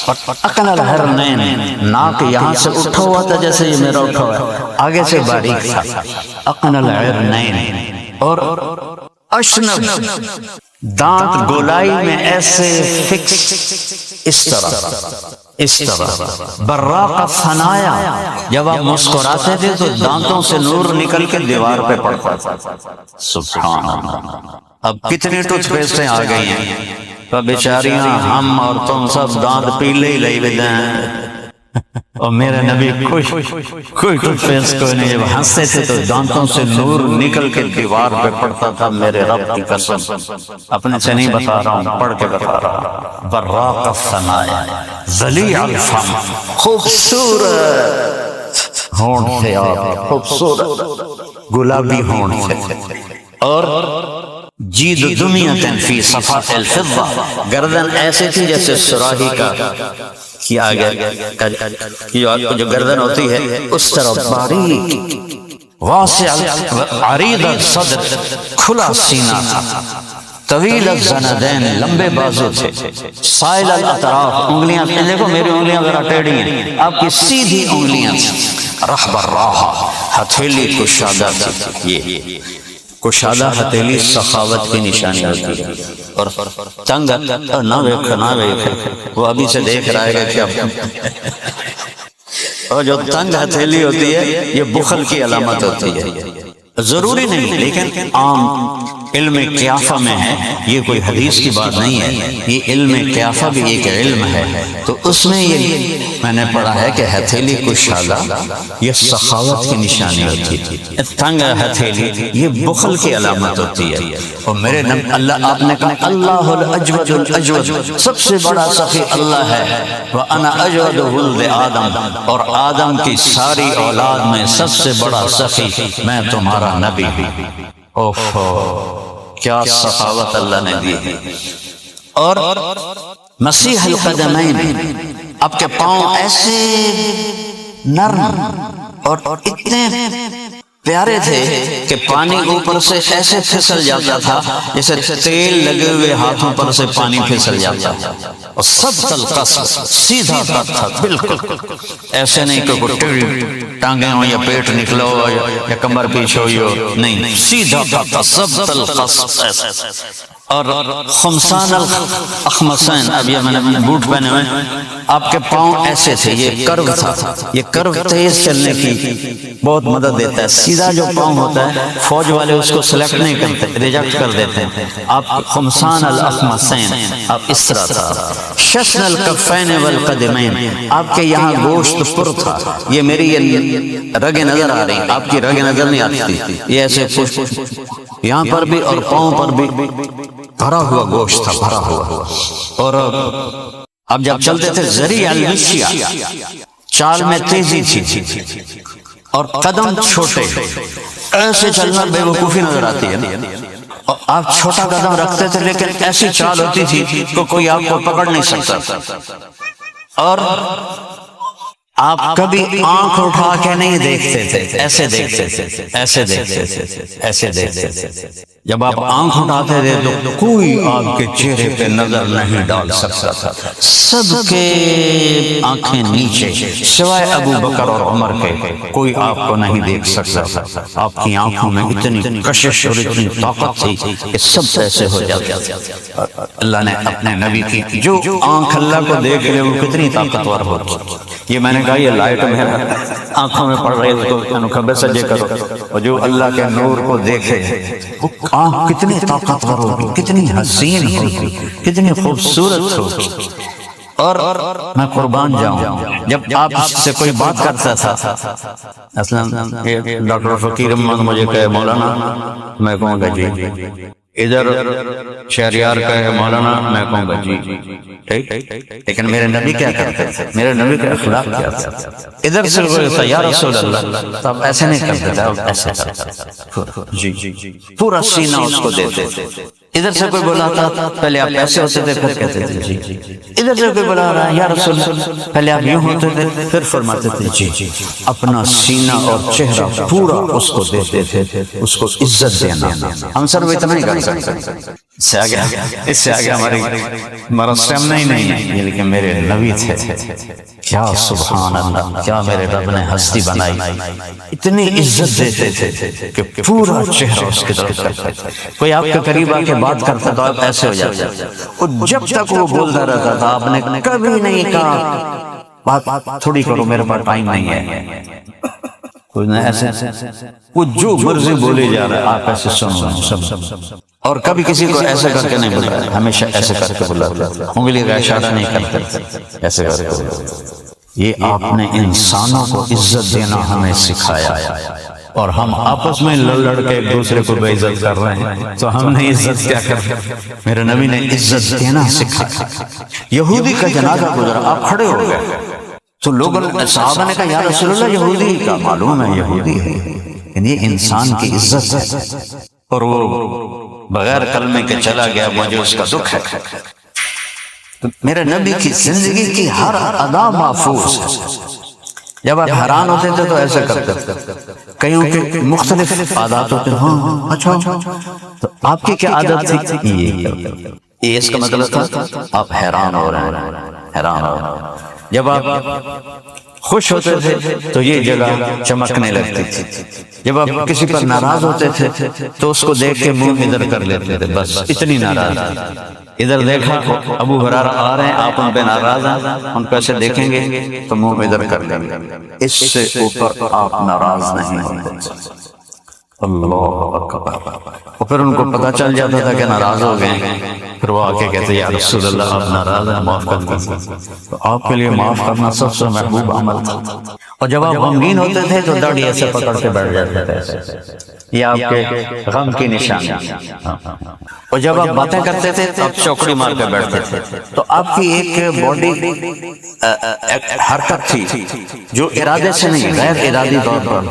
اور اقن الحرنین، ناک یہاں سے اٹھا ہوا تھا جیسے یہ میرا اٹھا ہوا ہے، آگے سے باریک تھا، اقن الحرنین، اور اشنب، دانت گولائی میں ایسے فکس، اس طرح براق الثنایا، جب آپ مسکراتے تھے تو دانتوں سے نور نکل کے دیوار پہ پڑتا تھا، سبحان اللہ۔ اب کتنی ٹوتھ پیسٹیں آ گئی ہیں، تو بیچاریاں ہم اور تم سب دانت پیلے ہی لئی ہوئے ہیں، اور میرے نبی کوئی ٹوتھ پیسٹ کوئی نہیں، جب ہنستے تھے تو دانتوں سے نور نکل کے دیوار پہ پڑتا تھا، میرے رب کی قسم، اپنے سے نہیں بتا رہا ہوں، پڑھ کے بتا رہا ہوں۔ براق الثنایا، ذلیع الفم، خوبصورت ہونٹ تھے آپ، خوبصورت گلابی ہونٹ تھے، اور جید دمیۃ فی صفاء الفضہ، گردن ایسے تھی جیسے سراہی کا کیا گیا، جو گردن ہوتی ہے اس طرح باریک، واسع عریض الصدر، کھلا سینہ تھا، طویل الزندین، لمبے بازو تھے، سائل الاطراف، انگلیاں دیکھو میری انگلیاں ذرا ٹیڑھی ہیں، آپ کی سیدھی انگلیاں تھیں، رحب الراحہ، ہتھیلی کشادہ تھی، یہ کشادہ ہتھیلی سخاوت کی نشانی ہوتی ہے، اور تنگ نہ وہ ابھی سے دیکھ رہا ہے کہ کیا، اور جو تنگ ہتھیلی ہوتی ہے یہ بخل کی علامت ہوتی ہے، ضروری نہیں لیکن عام علم قیافہ میں ہے، یہ کوئی حدیث کی بات نہیں ہے، یہ علم قیافہ بھی ایک علم ہے، تو اس میں یہ میں نے پڑھا ہے کہ ہتھیلی کشادہ یہ سخاوت کی نشانی ہوتی ہے، تنگ ہتھیلی یہ بخل کی علامت ہوتی ہے، اور میرے اللہ آپ نے کہا اللہ الاجود الاجود، سب سے بڑا سخی اللہ ہے، وَأَنَا أَجْوَدُ وُلْدِ آدم، اور آدم کی ساری اولاد میں سب سے بڑا سخی میں تمہارا نبی ہوں۔ اوفو کیا سخاوت اللہ نے دی ہے، اور مسیح القدمین، آپ کے پاؤں ایسے نرم اور اتنے پیارے تھے کہ پانی اوپر سے ایسے پھسل جاتا تھا جیسے تیل لگے ہوئے ہاتھوں پر سے پانی پھسل جاتا تھا، اور سب القصب، سیدھا قد تھا بالکل، ایسے نہیں کہ کوئی ٹانگیں ہو یا پیٹ نکلا ہو یا کمر پیچھے ہوئی ہو، نہیں، سیدھا قد تھا، سب القصب ایسے، اور خمسان الاخمسین، اب یہ میں نے بوٹ پہنے ہوئے، آپ کے پاؤں ایسے تھے، یہ کرو تھا، یہ کرو تیز چلنے کی بہت مدد دیتا ہے، سیدھا جو پاؤں ہوتا ہے فوج والے اس کو سلیکٹ نہیں کرتے، ریجیکٹ کر دیتے ہیں، آپ خمسان الاخمسین، آپ اس طرح تھا، شسن الکفین والقدمین، آپ کے یہاں گوشت پر تھا، یہ میری یہ رگیں نظر آ رہی، آپ کی رگیں نظر نہیں آتی تھی، یہ ایسے یہاں پر بھی اور پاؤں پر بھی بھرا ہوا گوشت تھا، بھرا ہوا، اور اب جب چلتے تھے ذریع المشیا، چال میں تیزی تھی، اور قدم چھوٹے، ایسے چلنا بے وقوفی نظر آتی ہے، اور آپ چھوٹا قدم رکھتے تھے لیکن ایسی چال ہوتی تھی کہ کوئی آپ کو پکڑ نہیں سکتا، اور آپ کبھی آنکھ اٹھا کے نہیں دیکھتے تھے، ایسے دیکھتے تھے، ایسے دیکھتے تھے، ایسے دیکھتے تھے، جب آپ آنکھ اٹھاتے تھے تو کوئی آپ کے چہرے پہ نظر نہیں ڈال سکتا تھا، سب کے آنکھیں نیچے، سوائے ابو بکر اور عمر کے کوئی آپ کو نہیں دیکھ سکتا تھا، آپ کی آنکھوں میں اتنی کشش اور اتنی طاقت تھی کہ سب ایسے ہو جاتے، اللہ نے اپنے نبی کی جو آنکھ اللہ کو دیکھ لے وہ کتنی طاقتور ہوتی، یہ میں نے کہا یہ لائٹ میں آنکھوں میں پڑ رہی ہے تو کھمبے سجے کرو، اور جو اللہ کے نور کو دیکھے وہ آنکھ کتنی طاقتور ہوگی، کتنی حسین ہوگی، کتنی خوبصورت ہوگی، اور میں قربان جاؤں جب آپ سے کوئی بات کرتا تھا، اصلا ڈاکٹر فقیر احمد مجھے کہے مولانا، میں کہوں گا جی، ادھر شہریار کا ہے مولانا، میں کہوں گا جی، ٹھیک، لیکن میرے نبی کیا کرتے تھے، میرے نبی کا اخلاق کیا تھا، ادھر سے کوئی کہتا یا رسول اللہ، تو آپ ایسے نہیں کرتے تھے، آپ ایسے کرتے، جی، پورا سینہ اس کو دیتے تھے، ادھر سے کوئی بولا تھا پہلے آپ ایسے ہوتے تھے پھر کہتے تھے جی، ادھر سے کوئی بولا رہا ہے یا رسول اللہ، پہلے آپ یوں ہوتے تھے پھر فرماتے تھے جی، اپنا سینہ اور چہرہ پورا اس کو دیتے تھے، اس کو عزت دینا، ہم سر وہ اتنا ہی کر سکتے، اس سے آگے ہمارا سٹیمنا ہی نہیں ہے، لیکن میرے نبی تھے، کیا سبحان اللہ، کیا میرے رب نے ہستی بنائی، اتنی عزت دیتے تھے کہ پورا چہرہ اس کی طرف کرتے تھے، کوئی آپ کے قریب آ کے بات کرتا تو آپ ایسے ہو جاتے، اور جب تک وہ بولتا رہتا تھا آپ نے کبھی نہیں کہا بات تھوڑی کرو میرے پاس ٹائم نہیں ہے، کوئی نہ ایسے وہ جو مرضی بولے جا رہا ہے آپ ایسے سنو، اور کبھی کسی کو ایسے کر کے نہیں بلایا، ہمیشہ ایسے کر کے بلاتا، انگلی کا اشارہ نہیں کرتے، ایسے کر کے بلاتا، یہ آپ نے انسانوں کو عزت دینا ہمیں سکھایا، اور ہم آپس میں لڑ کے ایک دوسرے کو بے عزت کر رہے ہیں، تو ہم نے عزت کیا کر، میرے نبی نے عزت دینا سکھایا، یہودی کا جنازہ گزرا، آپ کھڑے ہو گئے تو لوگوں نے صحابہ نے کہا یا رسول اللہ یہودی کا، معلوم ہے یہودی ہے، یعنی یہ انسان کی عزت ہے، اور وہ بغیر کلمے کے چلا گیا، مجھے اس کا دکھ ہے، تو میرے نبی کی زندگی کی ہر ادا محفوظ ہے، جب آپ حیران ہوتے تھے تو ایسے کرتے تھے، کئیوں کے مختلف عادات ہوتے ہیں. ہاں اچھا تو آپ کی کیا عادت تھی؟ یہ اس کا مطلب تھا آپ حیران ہو رہے ہیں، حیران ہو رہے ہیں. جب آپ خوش ہوتے تھے تو یہ جگہ چمکنے لگتی تھی، جب آپ کسی پر ناراض ہوتے تھے تو اس کو دیکھ کے منہ ادھر کر لیتے تھے، بس اتنی ناراض. ادھر دیکھا ابو ہریرہ آ رہے ہیں، آپ ان پہ ناراض ہیں، ان پہ سے دیکھیں گے تو منہ ادھر کر لیں گے، اس سے اوپر آپ ناراض نہیں ہوتے. اللہ اکبر. اور پھر ان کو پتہ چل جاتا تھا کہ ناراض ہو گئے، پھر وہ آ کے کہتے یا رسول اللہ آپ ناراض ہیں، معاف کر دیں. تو آپ کے لیے معاف کرنا سب سے محبوب عمل تھا. اور جب آپ غمگین ہوتے تھے تو داڑھی ایسے پکڑ کے بیٹھ جاتے تھے، یہ آپ کے غم کی نشانی. اور جب آپ باتیں کرتے تھے تو آپ چوکڑی مار کے بیٹھتے تھے. تو آپ کی ایک باڈی حرکت تھی جو ارادے سے نہیں، غیر ارادی طور پر.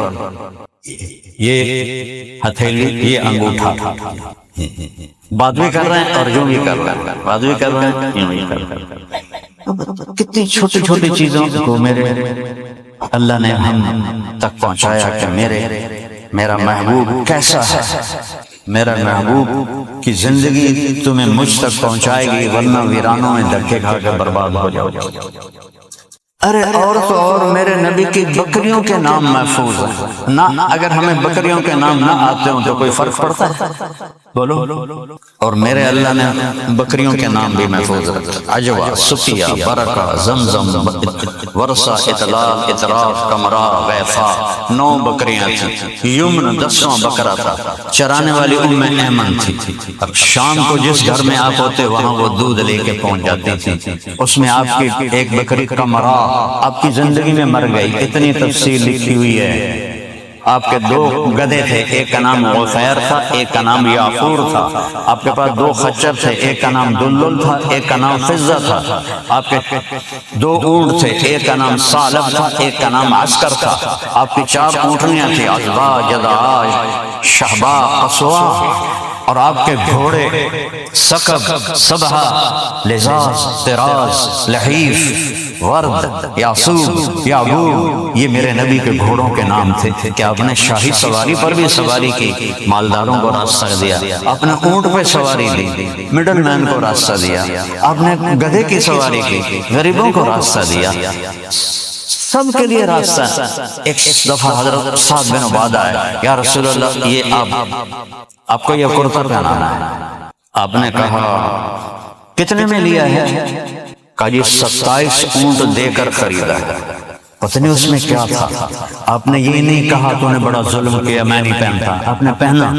یہ ہتھیلی، یہ انگوٹھا، بات بھی کر رہے ہیں اور جو بھی کر رہے ہیں، بات بھی کر رہے ہیں یوں بھی کر رہے ہیں. کتنی چھوٹی چھوٹی چیزوں کو میرے اللہ نے ہم تک پہنچایا کہ میرا محبوب کیسا ہے. میرا محبوب کی زندگی تمہیں مجھ تک پہنچائے گی، ورنہ ویرانوں میں دھکے کھا کے برباد ہو جاؤ. ارے اور تو اور میرے نبی کی بکریوں کے نام محفوظ ہیں نہ. اگر ہمیں بکریوں کے نام نہ آتے ہوں تو کوئی فرق پڑتا ہے؟ بولو. اور میرے اللہ نے بکریوں کے نام بھی محفوظ رکھے. عجوہ، سقیہ، برکہ، زمزم، ورثہ، اطلال، اطراف، کمرہ، غیفہ، 9 بکریاں تھیں. یمن 10واں بکرا تھا. چرانے والی ام ایمن تھی. اب شام کو جس گھر میں آپ ہوتے وہاں وہ دودھ لے کے پہنچ جاتی تھی. اس میں آپ کی ایک بکری کمرہ آپ کی زندگی میں مر گئی. اتنی تفصیل لکھی ہوئی ہے. آپ کے 2 گدھے تھے، ایک کا نام غفیر تھا، ایک کا نام یافور تھا. آپ کے پاس 2 خچر تھے، ایک کا نام دلدل تھا، ایک کا نام فضہ تھا. آپ کے 2 اونٹ تھے، ایک کا نام ثعلب تھا، ایک کا نام عسکر تھا. آپ کی 4 اونٹنیاں تھیں، عضبہ، جدعاج، شہبہ، قصوہ. اور آپ کے گھوڑے سکب، سبحہ، لذاذ، طراز، لحیف، ورد، یاسوب، یعقوب. یہ میرے نبی کے گھوڑوں کے نام تھے کہ آپ نے شاہی سواری پر بھی سواری کی، مالداروں کو راستہ دیا. آپ نے اونٹ پہ سواری دی، مڈل مین کو راستہ دیا. آپ نے گدھے کی سواری کی، غریبوں کو راستہ دیا. سب کے لیے راستہ. ایک دفعہ حضرت سعد بن عبادہ آئے، یا رسول اللہ یہ آپ کو یہ کرتا پہنانا ہے. آپ نے کہا کتنے میں لیا ہے؟ کہا جی 27 اونٹ دے کر خریدا ہے. پتہ نہیں اس میں کیا تھا. آپ نے یہ نہیں کہا تو نے بڑا ظلم کیا، میں نہیں پہنتا. آپ نے پہنا.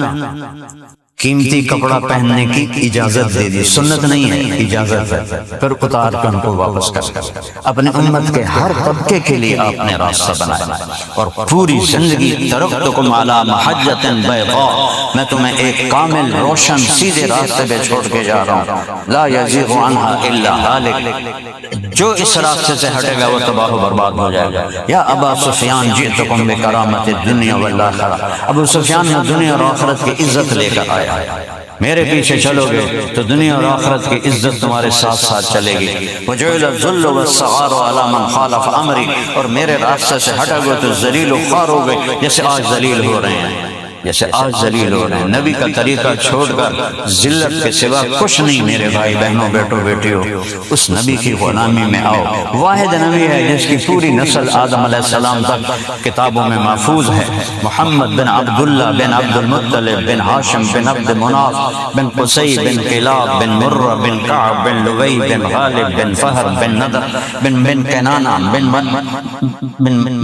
قیمتی کپڑا پہننے کی اجازت دے دی، سنت نہیں ہے، اجازت ہے. پھر اتار کر ان کو واپس کر. اپنے امت کے ہر طبقے کے لیے آپ نے راستہ بنایا. اور پوری زندگی ترکتکم علی محجۃ بیضاء، میں تمہیں ایک کامل روشن سیدھے راستے پہ چھوڑ کے جا رہا ہوں. لا یزیغ عنہا الا ہالک، جو اس راستے سے ہٹے گا وہ تباہ و برباد ہو جائے گا. یا ابا سفیان جئتکم بکرامۃ الدنیا والآخرہ، ابو سفیان میں دنیا اور آخرت کی عزت لے کر آیا. میرے پیچھے چلو گے تو دنیا اور آخرت کی عزت تمہارے ساتھ ساتھ چلے گی. وجعل الذل والصغار علی من خالف امری، اور میرے راستے سے ہٹو گے تو ذلیل و خوار ہو گئے، جیسے آج ذلیل ہو رہے ہیں، جیسے آج ذلیل ہو رہے ہیں. نبی کا طریقہ چھوڑ کر ذلت کے سوا کچھ نہیں. میرے بھائی بہنوں، بیٹوں بیٹیوں، اس نبی کی غلامی میں آؤ. واحد نبی ہے جس کی پوری نسل آدم علیہ السلام تک کتابوں میں محفوظ ہے. محمد بن عبداللہ بن عبد المطلب بن ہاشم بن عبد مناف بن قصی بن کلاب بن مرہ بن کعب بن لوی بن غالب بن فہر بن نضر بن کنانہ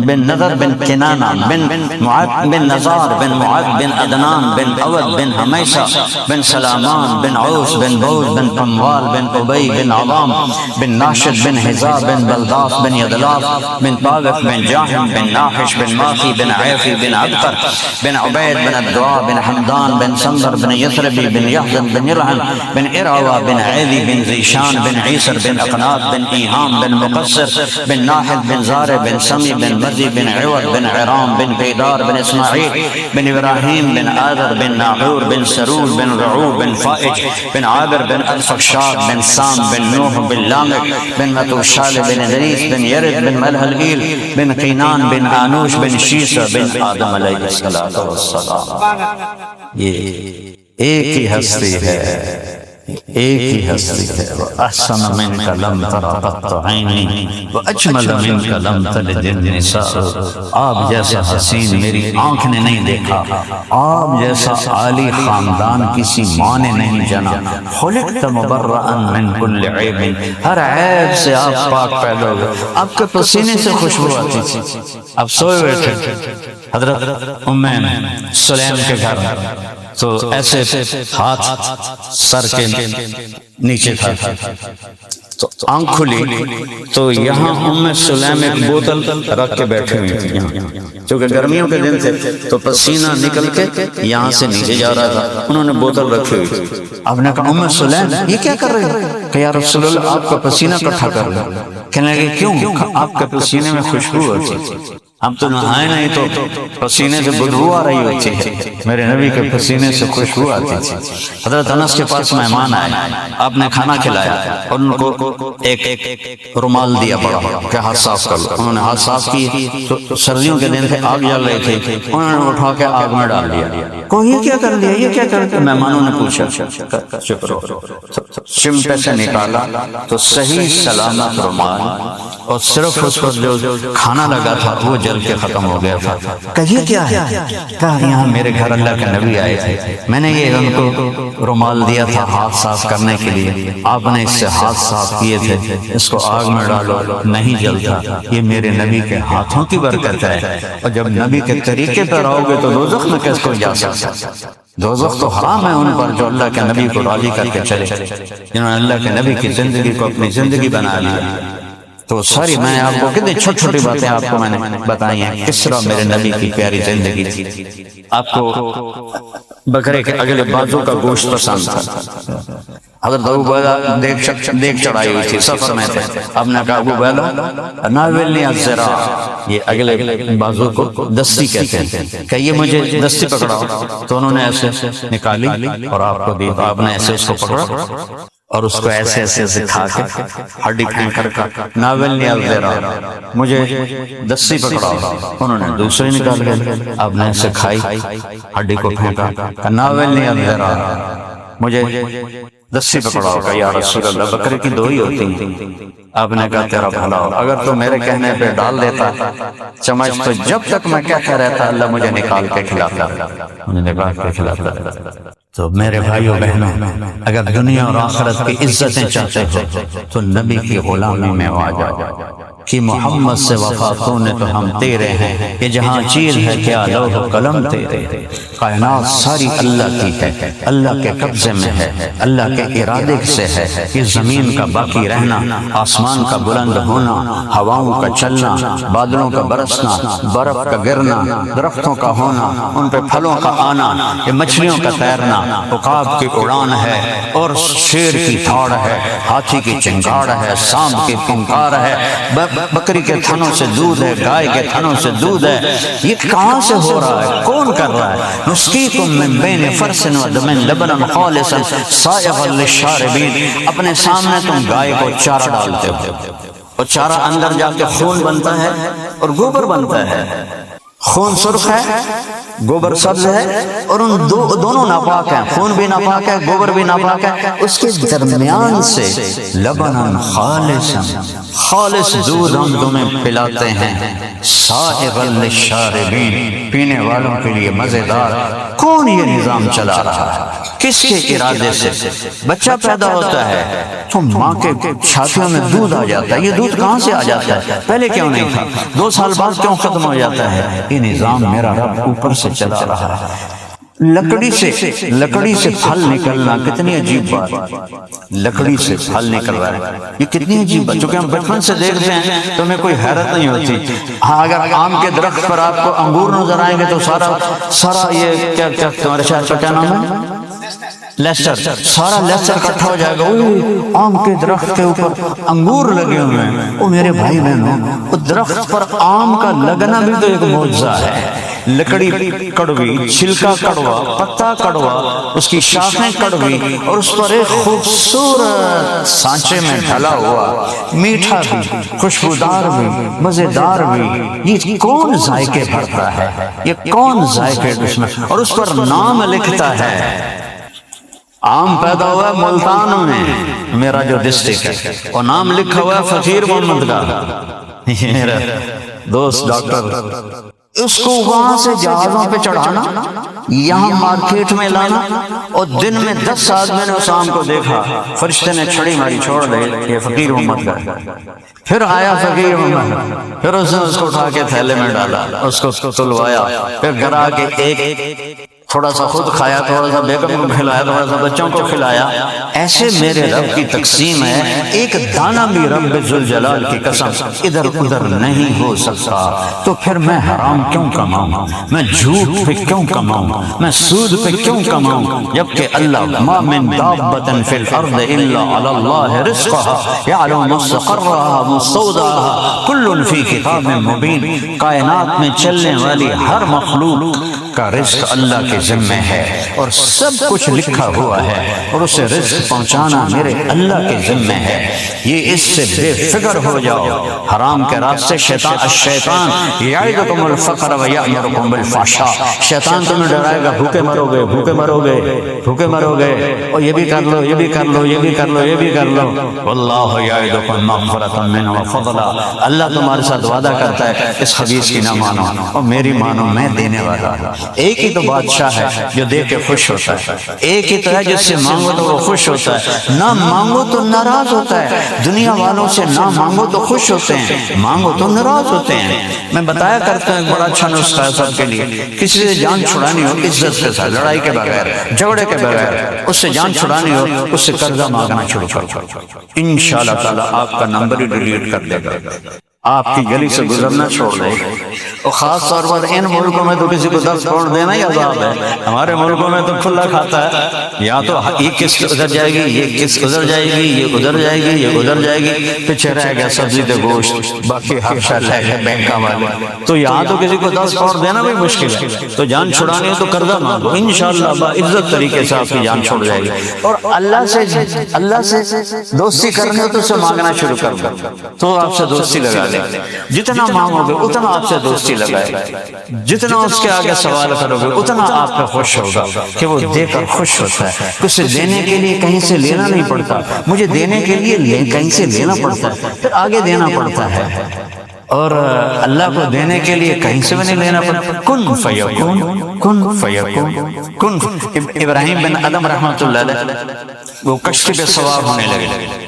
بن نضر بن کنانہ بن معد بن نزار بن معد بن عدنان بن عود بن حمیشہ بن سلامان بن عوس بن بوز بن قموال بن عبی بن عوام بن ناشد بن حزا بن بلداس بن یدلاف بن طاغف بن جاہم بن ناحش بن ماخی بن عیفی بن عبقر بن عبید بن الدعاء بن حمدان بن سمبر بن یثربی بن یحزن بن یرحن بن ارعوى بن عیدی بن زیشان بن عیسر بن اقناط بن ایہام بن مقصر بن ناحد بن زار بن سمی بن مزی بن عوض بن عرام بن قیدار بن اسماعیل بن ابراہیم ابراہیم بن آذر بن ناحور بن سرور بن رعوب بن فائج بن عابر بن الفخشاد بن سام بن نوح بن لامک بن متوشال بن ادریس بن یرد بن ملحلئیل بن قینان بن آنوش بن شیسہ بن آدم علیہ السلام۔ یہ ایک ہی ہستی ہے، ایک ہی ہستی ہے۔ وَأَحْسَنَ مِنْكَ لَمْ تَرَ قَطُّ عَيْنِي وَأَجْمَلَ مِنْكَ لَمْ تَلِدِ النِّسَاءُ۔ آپ جیسا حسین میری آنکھ نے نہیں دیکھا، آپ جیسا عالی خاندان کسی ماں نے نہیں جنا۔ خُلِقْتَ مُبَرَّأً مِنْ كُلِّ عَيْبٍ، ہر عیب سے آپ پاک پیدا ہوئے۔ آپ کے پسینے سے خوشبو آتی تھی۔ آپ سوئے ہوئے تھے حضرت ام سلیم کے گھر، تو ایسے ہاتھ سر کے نیچے تھا، تو آنکھ کھلی تو یہاں ام سلیم ایک بوتل رکھ کے بیٹھے ہوئی تھی یہاں، چونکہ گرمیوں کے دن تھے تو پسینہ نکل کے یہاں سے نیچے جا رہا تھا، انہوں نے بوتل رکھی ہوئی تھی۔ آپ نے کہا ام سلیم یہ کیا کر رہے ہو؟ کہ یا رسول اللہ آپ کا پسینہ اکٹھا کر رہے۔ کہنے لگے کیوں؟ آپ کے پسینے میں خوشبو ہوتی تھی، ہم تو نہائے نہیں تو پسینے سے بدبو آ رہی ہوتی ہے، میرے نبی کے پسینے سے خوشبو آتی تھی۔ حضرت انس کے پاس مہمان آئے، آپ نے کھانا کھلایا اور ان کو ایک رومال دیا بڑا کہ ہاتھ صاف کر لو۔ انہوں نے ہاتھ صاف کی تو سردیوں کے دن تھے، آگ جل رہی تھی، انہوں نے اٹھا کے آگ میں ڈال دیا۔ کو یہ کیا کر لیا، یہ کیا کر لیا؟ مہمانوں نے پوچھا، چپ رہو۔ چمٹے سے نکالا تو صحیح سلامت رومال، اور صرف اس پر جو کھانا لگا تھا وہ جل کے ختم ہو گیا تھا۔ کہ یہ کیا ہے؟ کہا یہاں میرے گھر اللہ کے نبی آئے تھے، میں نے یہ ان کو رومال دیا تھا ہاتھ صاف کرنے کے لیے، آپ نے اس سے ہاتھ صاف کیے تھے، اس کو آگ میں ڈالو نہیں جلتا، یہ میرے نبی کے ہاتھوں کی برکت ہے۔ اور جب نبی کے طریقے پر آؤ گے تو دوزخ میں کس کو جا سکتا؟ دوزخ تو حرام ہے ان پر جو اللہ کے نبی کو راضی کر کے چلے، جنہوں نے اللہ کے نبی کی زندگی کو اپنی زندگی بنا لیا۔ تو ساری میں آپ کو کتنی چھوٹی چھوٹی باتیں آپ کو میں نے بتائی ہیں، کس طرح میرے نبی کی پیاری زندگی تھی۔ آپ کو بکرے کے اگلے بازو کا گوشت پسند تھا، حضرت ابو عبیدہ دیکھ چڑھائی ہوئی تھی، سب سمے تھے۔ آپ نے کہا ابو عبیدہ ناولنی الذراع، یہ اگلے بازو کو دستی کہتے ہیں، کہ یہ مجھے دستی پکڑاؤ۔ تو انہوں نے ایسے نکالی اور آپ کو دی، تو آپ نے ایسے اس کو پکڑا اور اس کو ایسے ایسے کھا کے ہڈی پھینک کر ناولنی الذراع، مجھے دستی پکڑاؤ۔ انہوں نے دوسری نکال کے آپ نے ایسے کھائی، ہڈی کو پھینکا، ناولنی الذراع، مجھے دستی پکڑاؤ۔ کہ یا رسول اللہ بکرے کی دو ہی ہوتی ہیں۔ آپ نے کہا تیرا بھلا ہو، اگر تو میرے کہنے پہ ڈال دیتا چمچ تو جب تک میں کہتا رہتا اللہ مجھے نکال کے کھلاتا، مجھے نکال کے کھلاتا۔ تو میرے بھائیوں بہنوں، اگر دنیا اور آخرت کی عزتیں چاہتے ہو تو نبی کی غلامی میں آ جاؤ کہ محمد سے وفا تو نے تو ہم تیرے ہیں، یہ جہاں چیز ہے کیا لوح و قلم تیرے، کائنات ساری اللہ کی ہے، اللہ کے قبضے میں ہے، اللہ کے ارادے سے ہے۔ یہ زمین کا باقی رہنا، آسمان کا بلند ہونا، ہواؤں کا چلنا، بادلوں کا برسنا، برف کا گرنا، درختوں کا ہونا، ان پہ پھلوں کا آنا، یہ مچھلیوں کا تیرنا، عقاب کی اڑان ہے، اور شیر کی پھاڑ ہے، ہاتھی کی چنگاڑ ہے، سانپ کی پھنکار ہے، بکری کے تھنوں سے دودھ ہے، گائے کے تھنوں سے دودھ ہے۔ یہ کہاں سے ہو رہا ہے؟ کون کر رہا ہے؟ نسقیکم من بین فرث و دم لبنا خالصا سائغا للشاربین، اپنے سامنے تم گائے کو چارہ ڈالتے ہو، اور چارہ اندر جا کے خون بنتا ہے اور گوبر بنتا ہے، خون سرخ ہے، گوبر سبز ہے، اور ان دونوں ناپاک ہیں، خون بھی ناپاک ہے، گوبر بھی ناپاک ہے، اس کے درمیان سے لبنا خالصا، خالص دودھ ہم تمہیں پلاتے ہیں، سائغا للشاربین، پینے والوں کے لیے مزیدار۔ کون یہ نظام چلا رہا ہے؟ کس کے ارادے سے؟ بچہ پیدا ہوتا ہے تو ماں کے چھاتیوں میں دودھ آ جاتا ہے، یہ دودھ کہاں سے آ جاتا ہے؟ پہلے کیوں نہیں تھا؟ 2 سال بعد کیوں ختم ہو جاتا ہے؟ یہ نظام میرا رب اوپر سے چلا رہا ہے۔ لکڑی سے پھل نکلنا کتنی عجیب بات، لکڑی سے پھل نکل رہا ہے، یہ کتنی عجیب بات، چونکہ ہم بچپن سے دیکھتے ہیں تو ہمیں کوئی حیرت نہیں ہوتی۔ ہاں اگر آم کے درخت پر آپ کو انگور نظر آئیں گے تو سارا یہ کیا تمہارے شہر کا کیا نام ہے؟ لیسٹر، سارا لیسٹر اکٹھا ہو جائے گا، آم کے درخت کے اوپر انگور لگے ہوئے ہیں۔ او میرے بھائی بہنوں، وہ درخت پر آم کا لگنا بھی تو ایک معجزہ ہے، لکڑی کڑوی، چھلکا کڑوا، پتا کڑوا، اس کی شاخیں کڑوی، اور اس پر ایک خوبصورت سانچے میں ڈھلا ہوا، میٹھا بھی، خوشبودار بھی، مزیدار بھی، یہ کون ذائقے بھرتا ہے، یہ کون ذائقے دشمن، اور اس پر نام لکھتا ہے۔ آم پیدا ہوا ہے ملتان میں، میرا جو ڈسٹرکٹ ہے، اور نام لکھا ہوا ہے فقیر محمد کا، یہ میرا دوست ڈاکٹر۔ اس کو وہاں سے جہازوں پہ چڑھانا، یہاں مارکیٹ میں لانا، اور دن میں 10 آدمی نے اس آم کو دیکھا، فرشتے نے چھڑی ماری، چھوڑ دے یہ فقیر محمد کا۔ پھر آیا فقیر محمد، پھر اس نے اس کو اٹھا کے تھیلے میں ڈالا، اس کو تلوایا، پھر گھر آ کے ایک تھوڑا سا خود کھایا، تھوڑا سا بیگم کو کھلایا، تھوڑا سا بچوں کو کھلایا۔ ایسے میرے رب کی تقسیم ہے، ایک دانہ بھی رب ذوالجلال کی قسم ادھر ادھر نہیں ہو سکتا۔ تو پھر میں حرام کیوں کماؤں، میں جھوٹ پہ کیوں کماؤں، میں سود پہ کیوں کماؤں، جبکہ اللہ ما من دابۃ فی الارض الا علی اللہ رزقها یعلم مستقرها مستودعها کل فی کتاب مبین۔ کائنات میں چلنے والی ہر مخلوق کا رزق اللہ کے ذمہ ہے، اور سب کچھ لکھا ہوا ہے، اور اسے رزق پہنچانا میرے اللہ کے ذمہ ہے۔ یہ اس سے بے فکر ہو جاؤ۔ حرام کے راستے الشیطان یعدکم الفقر ویأمرکم بالفحشاء، شیطان تمہیں ڈرائے گا بھوکے مرو گے، بھوکے مرو گے، بھوکے مرو گے، اور یہ بھی کر لو، یہ بھی کر لو، یہ بھی کر لو، یہ بھی کر لو۔ واللہ یعدکم مغفرۃ منہ وفضلا، اللہ تمہارے ساتھ وعدہ کرتا ہے اس حدیث کی نہ مانو اور میری مانو، میں دینے والا ہوں۔ ایک ہی تو بادشاہ ہے جو دے کے خوش ہوتا ہے، ایک ہی تو ہے جس سے مانگو تو وہ خوش ہوتا ہے، نہ مانگو تو ناراض ہوتا ہے۔ دنیا والوں سے نہ مانگو تو خوش ہوتے ہیں، مانگو تو ناراض ہوتے ہیں۔ میں بتایا کرتا ہوں ایک بڑا اچھا نسخہ ہے سب کے لیے، کسی سے جان چھڑانی ہو عزت کے ساتھ، لڑائی کے بغیر، جھگڑے کے بغیر، اس سے جان چھڑانی ہو، اس سے قرضہ مانگنا شروع کرو، انشاءاللہ تعالیٰ آپ کا نمبر ہی ڈیلیٹ کر دے گا، آپ کی گلی سے گزرنا چھوڑ دے گا۔ اور خاص طور پر ان ملکوں میں تو کسی کو 10 کروڑ دینا ہی عذاب ہے، ہمارے ملکوں میں تو کھلا کھاتا ہے، یا تو یہ قسط ادھر جائے گی، یہ قسط ادھر جائے گی، یہ ادھر جائے گی، یہ ادھر جائے گی، پیچھے رہ گیا سبزی تے گوشت، باقی ہر شے لے گئے بینکاں والے۔ تو یہاں تو کسی کو 10 کروڑ دینا بھی مشکل ہے، تو جان چھڑانی ہے تو قرضہ مانگو، انشاءاللہ باعزت طریقے سے آپ کی جان چھوڑ جائے گی۔ اور اللہ سے دوستی کرنی ہو تو اس سے مانگنا شروع کر دو، تو آپ سے دوستی لگا لے، جتنا مانگو گے اتنا آپ سے دوستی لگائے گا، جتنا اس کے آگے سوال کرو گے اتنا آپ کا خوش ہوگا کہ وہ دے کر خوش ہوتا ہے۔ اسے دینے کے لیے کہیں سے لینا نہیں پڑتا، مجھے دینے کے لیے کہیں سے لینا پڑتا ہے، پھر آگے دینا پڑتا ہے، اور اللہ کو دینے کے لیے کہیں سے بھی نہیں لینا پڑتا۔ کن فیکون، کن فیکون، کن۔ ابراہیم بن ادم رحمۃ اللہ علیہ وہ کشتی پہ سوار ہونے لگے،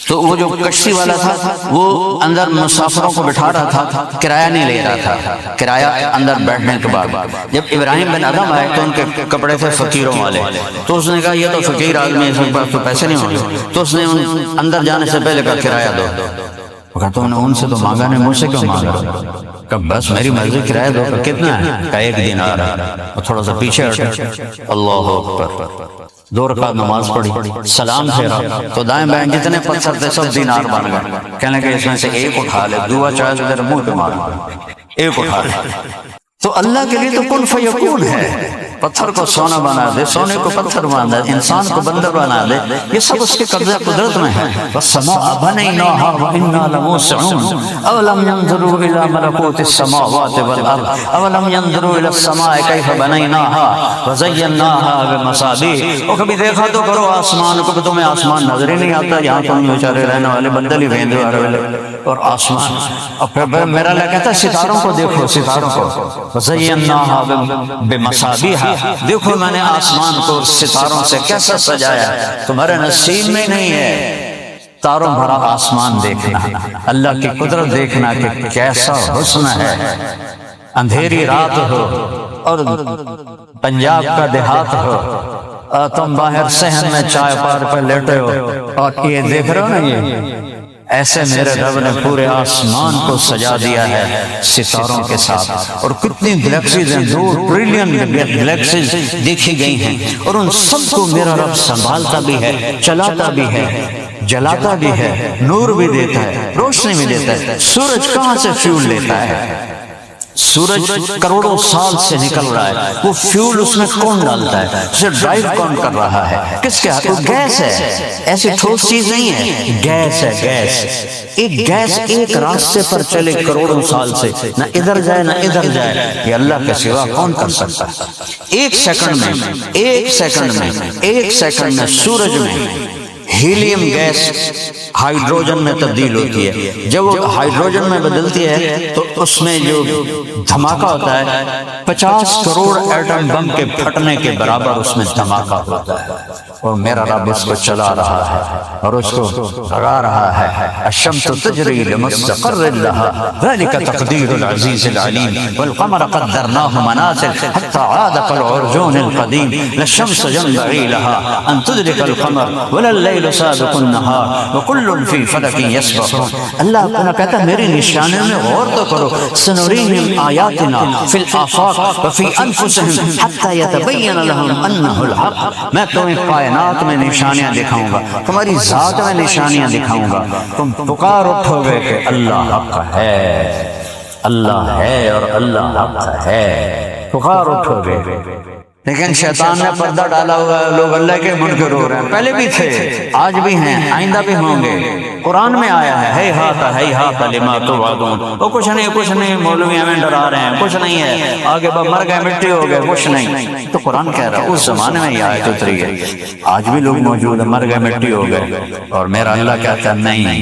تو وہ جو کشتی والا تھا وہ اندر مسافروں کو بٹھا رہا تھا، کرایہ نہیں لے رہا تھا، کرایہ اندر بیٹھنے کے بعد۔ جب ابراہیم بن ادم آئے تو ان کے کپڑے تھے فقیروں والے، تو اس نے کہا یہ تو فقیر آدمی ہے، اس کے پاس تو پیسے نہیں ہوں گے، تو اس نے اندر جانے سے پہلے کہا کرایہ دو۔ وہ کہا تم نے ان سے تو مانگا نہیں، مجھ سے کیوں مانگا؟ کہ بس میری مرضی، کرایہ دو۔ کتنا ہے؟ کہ 1 دینار ہے۔ اور تھوڑا سا پیچھے ہٹے، اللہ اکبر، 2 رکعت نماز پڑھی، سلام پھیرا تو دائیں بائیں جتنے پتھر تھے سب دینار بن گئے۔ کہنے کہ اس میں سے ایک اٹھا لے، دعا چاہے تو تیرے منہ پہ مار، ایک اٹھا لے۔ تو اللہ کے لیے تو کن فیکون ہے، پتھر کو سونا بنا دے، سونے کو پتھر بنا دے، انسان کو بندر بنا دے، یہ سب اس کے قبضہ قدرت میں ہے۔ والسماء بنيناها وإنا لموسعون أولم ينظروا إلى ملكوت السماوات والأرض أولم ينظروا إلى السماء كيف بنيناها وزيناها بمصابيح۔ اور کبھی دیکھا تو کرو آسمان کو، تمہیں آسمان نظر ہی نہیں آتا، یہاں تم بیچارے رہنے والے بدل ہی بھیندے اور آسمان۔ اور پھر میرا اللہ کہتا ہے ستاروں کو دیکھو، ستاروں کو، وزيناها بمصابيح، دیکھو میں نے آسمان کو ستاروں سے کیسا سجایا، تمہارے نصیب میں نہیں ہے تاروں بھرا آسمان دیکھنا، اللہ کی قدرت دیکھنا کہ کیسا حسن ہے۔ اندھیری رات ہو اور پنجاب کا دیہات ہو، تم باہر صحن میں چائے پار پر لیٹے ہو اور یہ دیکھ رہے ہو نا، یہ ایسے میرے رب نے پورے آسمان کو سجا دیا ہے ستاروں کے ساتھ، اور کتنی گلیکسیز ہیں، 2 ٹریلین گلیکسیز دیکھی گئی ہیں، اور ان سب کو میرا رب سنبھالتا بھی ہے، چلاتا بھی ہے، جلاتا بھی ہے، نور بھی دیتا ہے، روشنی بھی دیتا ہے۔ سورج کہاں سے فیول لیتا ہے؟ سورج کروڑوں سال سے نکل رہا ہے، وہ فیول اس میں کون ڈالتا ہے، اسے ڈرائیو کون کر رہا ہے، کس کے ہاتھ؟ وہ گیس ہے، ایسی ٹھوس چیز نہیں ہے، گیس ہے، گیس۔ ایک گیس ایک راستے پر چلے کروڑوں سال سے، نہ ادھر جائے نہ ادھر جائے، یہ اللہ کے سوا کون کر سکتا ہے؟ ایک سیکنڈ میں سورج میں ہیلیم گیس ہائیڈروجن میں تبدیل ہوتی ہے، جب وہ ہائیڈروجن میں بدلتی ہے تو اس میں جو دھماکہ ہوتا ہے 50 کروڑ ایٹم بم کے پھٹنے کے برابر اس میں دھماکہ ہوتا ہے، اور میرا رب اس کو چلا رہا ہے اور اس کو لگا رہا ہے۔ الشمس تجری لمستقر لها ذلك تقدیر العزیز العلیم والقمر قدرناه منازل حتى عاد كالعرجون القدیم لا الشمس ينبغي لها ان تدرك القمر ولا الليل سابق النهار وكل في فلك يسبحون۔ اللہ تعالیٰ کہتا ہے میری نشانیوں میں غور تو کرو، سنريهم آیاتنا في الآفاق وفي أنفسهم حتى يتبين لهم أنه الحق۔ میں تمہیں کائنات میں نشانیاں دکھاؤں گا، تمہاری ذات میں نشانیاں دکھاؤں گا، تم پکار اٹھو گے کہ اللہ حق ہے، اللہ ہے اور اللہ حق ہے، پکار اٹھو گے۔ لیکن شیطان نے پردہ ڈالا ہوا ہے، لوگ اللہ کے منکر ہو رہے ہیں، پہلے بھی تھے، آج بھی ہیں، آئندہ بھی ہوں گے۔ قرآن میں آیا ہے ہے ہاتھ لما توعدون، وہ کچھ نہیں، مولوی ہمیں ڈرا رہے ہیں، کچھ نہیں ہے، آگے مر گئے مٹی ہو گئے، کچھ نہیں۔ تو قرآن کہہ رہا ہے اس زمانے میں یہ آیت اتری ہے، آج بھی لوگ موجود ہیں، مر گئے مٹی ہو گئے، اور میرا اللہ کہتا ہے نہیں،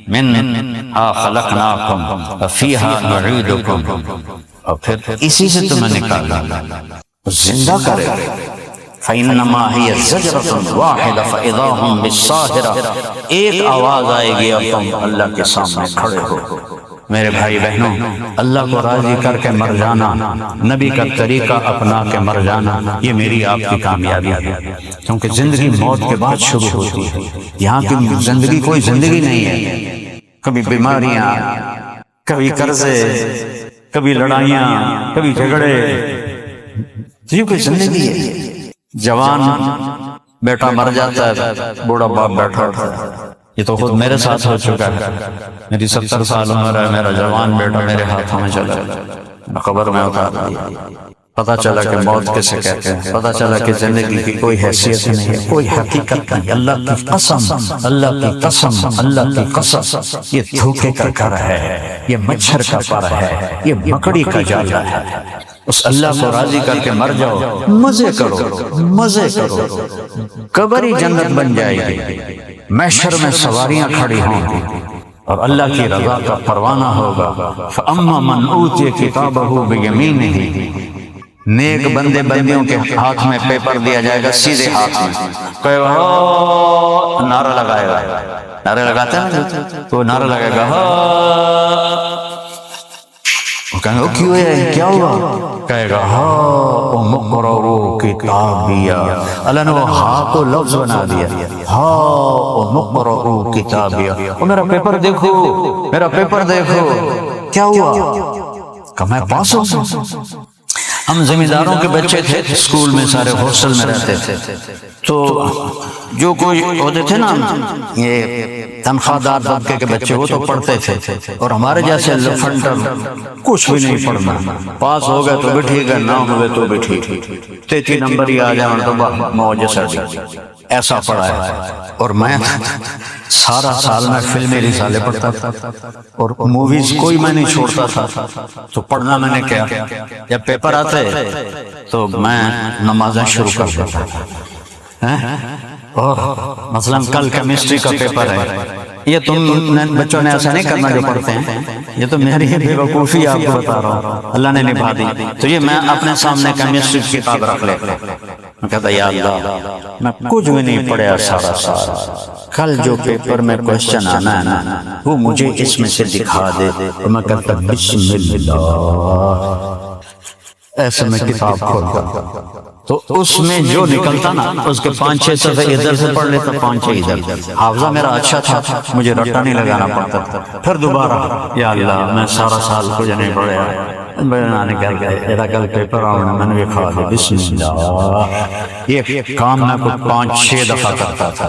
منہا خلقناکم وفیہا نعیدکم، اور پھر اسی سے تمہیں نکالا، زندہ کرے گا۔ فَإِنَّمَا هِيَ زَجْرَةٌ وَاحِدَةٌ فَإِذَا هُمْ بِالسَّاهِرَةِ، ایک آواز آئے گی اور تم اللہ کے سامنے کھڑے ہو۔ میرے بھائی بہنوں، اللہ کو راضی کر کے مر جانا، نبی کا طریقہ اپنا کے مر جانا، یہ میری آپ کی کامیابی ہے، کیونکہ زندگی موت کے بعد شروع ہوتی ہے۔ یہاں کی زندگی کوئی زندگی نہیں ہے، کبھی بیماریاں، کبھی قرضے، کبھی لڑائیاں، کبھی جھگڑے، یہ کوئی زندگی ہے۔ جوان بیٹا مر جاتا ہے، بوڑھا باپ بیٹھا ہوتا ہے، یہ تو خود میرے ساتھ ہو چکا ہے۔ میری 70 سال عمر ہے، میرا جوان بیٹا میرے ہاتھوں میں چلا گیا، قبر میں اتار دیا۔ پتہ چلا کہ موت کسے کہتے ہیں، پتہ چلا کہ زندگی کی کوئی حیثیت نہیں ہے، کوئی حقیقت نہیں۔ اللہ کی قسم، اللہ کی قسم، اللہ کی قسم، یہ دھوکے کا گھر ہے، یہ مچھر کا پر ہے، یہ مکڑی کا جالا ہے۔ اس اللہ کو راضی کر کے مر جاؤ، مزے کرو، مزے کرو، قبر ہی جنت بن جائے گی، محشر میں سواریاں کھڑی ہوں گی، اور اللہ کی رضا کا پروانہ ہوگا۔ فَأَمَّا مَنْ أُوتِيَ كِتَابَهُ بِيَمِينِهِ، نیک بندے بندیوں کے ہاتھ میں پیپر دیا جائے گا، سیدھے ہاتھ میں، کوئی نعرہ لگائے گا، نعرے لگاتے ہیں تو نعرہ لگائے گا، وہ کہیں گے وہ کیوں ہے، کیا ہوا؟ کہے گا ہاں مقرؤ کتابیہ، اللہ نے وہ ہاں کو لفظ بنا دیا، ہاں مقرؤ کتابیہ، وہ میرا پیپر دیکھو، میرا پیپر دیکھو، کیا ہوا؟ کہ میں پاس ہوں۔ ہم زمینداروں کے بچے تھے، اسکول میں سارے ہاسٹل میں رہتے تھے، تو جو کوئی ہوتے تھے نا یہ تنخواہ دار طبقے کے بچے، وہ تو پڑھتے تھے، اور ہمارے جیسے لفنڈر کچھ بھی نہیں پڑھنا، پاس ہو گئے تو بھی ٹھیک ہے، نہ ہوئے تو بھی ٹھیک، 33 نمبر ہی آ جائیں تو موجہ سر ایسا پڑھا ہے۔ اور میں سارا سال میں فلمی رسالے پڑھتا تھا، اور موویز کوئی میں نہیں چھوڑتا تھا، تو پڑھنا میں نے کیا، جب پیپر آتے تو میں نمازیں شروع کر دیتا تھا۔ مثلا کل کیمسٹری کا پیپر ہے، یہ تم بچوں نے ایسا نہیں کرنا جو پڑھتے ہیں، یہ تو میری بے وقوفی آپ کو بتا رہا ہوں، اللہ نے نبھا دی۔ تو یہ میں اپنے سامنے کیمسٹری کی کتاب رکھ لیتا، میں کہتا یا اللہ میں کچھ بھی نہیں پڑھا سارا سال، کل جو پیپر میں کوشچن آنا ہے نا وہ مجھے اس میں سے دکھا دے، تو میں کہتا بسم اللہ، ایسے میں کتاب کھولتا تو اس میں جو نکلتا نا اس کے 5-6 صفحے ادھر سے پڑھ لیتا، 5-6 ادھر۔ حافظہ میرا اچھا تھا، مجھے رٹا نہیں لگانا پڑتا تھا۔ پھر دوبارہ یا اللہ میں سارا سال کچھ نہیں پڑھا، بنانے کر گئے میرا کل پیپر آنا، میں نے بھی کھا دیا بسم اللہ۔ یہ کام میں کو 5-6 دفعہ کرتا تھا،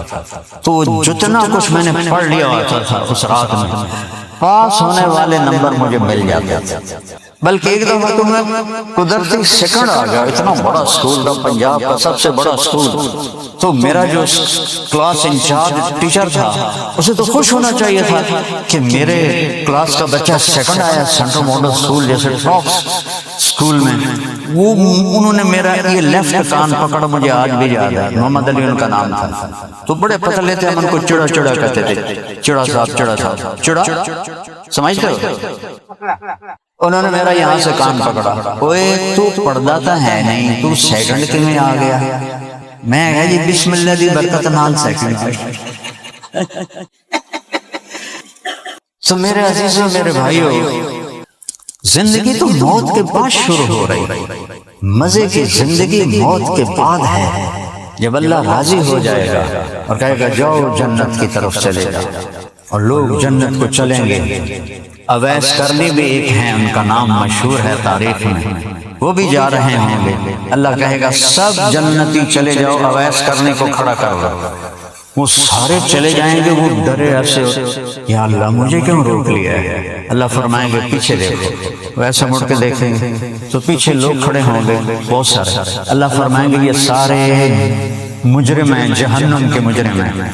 تو جتنا کچھ میں نے پڑھ لیا ہوتا تھا اس رات میں، پاس ہونے والے نمبر مجھے مل جاتے تھے۔ بلکہ ایک دفعہ تو میں قدرتی سیکنڈ آ گیا، اتنا بڑا اسکول تھا، پنجاب کا سب سے بڑا اسکول، تو میرا جو کلاس انچارج ٹیچر تھا اسے تو خوش ہونا چاہیے تھا کہ میرے کلاس کا بچہ سیکنڈ آیا سینٹرل ماڈل اسکول جیسے ٹاپ اسکول میں۔ وہ انہوں نے میرا یہ لیفٹ کان پکڑ، مجھے آج بھی یاد ہے، محمد علی ان کا نام تھا، تو بڑے پتلے تھے، ہم ان کو چڑا چڑا کہتے تھے، چڑا صاحب، چڑا صاحب، چڑا سمجھتے ہو؟ انہوں نے میرا یہاں سے کان پکڑا، اوے تو پردہ تو ہے نہیں، تو سیکنڈ کے میں آ گیا؟ میں کہا جی بسم اللہ دی برکت نال سیکنڈ آ گیا۔ تو میرے عزیزوں، میرے بھائیوں، زندگی تو موت کے بعد شروع ہو رہی، مزے کی زندگی موت کے بعد ہے، جب اللہ راضی ہو جائے گا اور کہے گا جاؤ جنت کی طرف چلے جاؤ، اور لوگ جنت کو چلیں گے۔ اویس کرنی بھی ایک ہیں، ان کا نام مشہور ہے تاریخ میں، وہ بھی جا رہے ہوں گے، اللہ کہے گا سب جنتی چلے جاؤ، اویس کرنی کو کھڑا کر لو، وہ سارے چلے جائیں گے، وہ ڈرے ایسے، یا اللہ مجھے کیوں روک لیا ہے؟ اللہ فرمائیں گے پیچھے دیکھو، ویسے مڑ کے دیکھیں گے تو پیچھے لوگ کھڑے ہوں گے بہت سارے، اللہ فرمائیں گے یہ سارے مجرم ہیں، جہنم کے مجرم ہیں،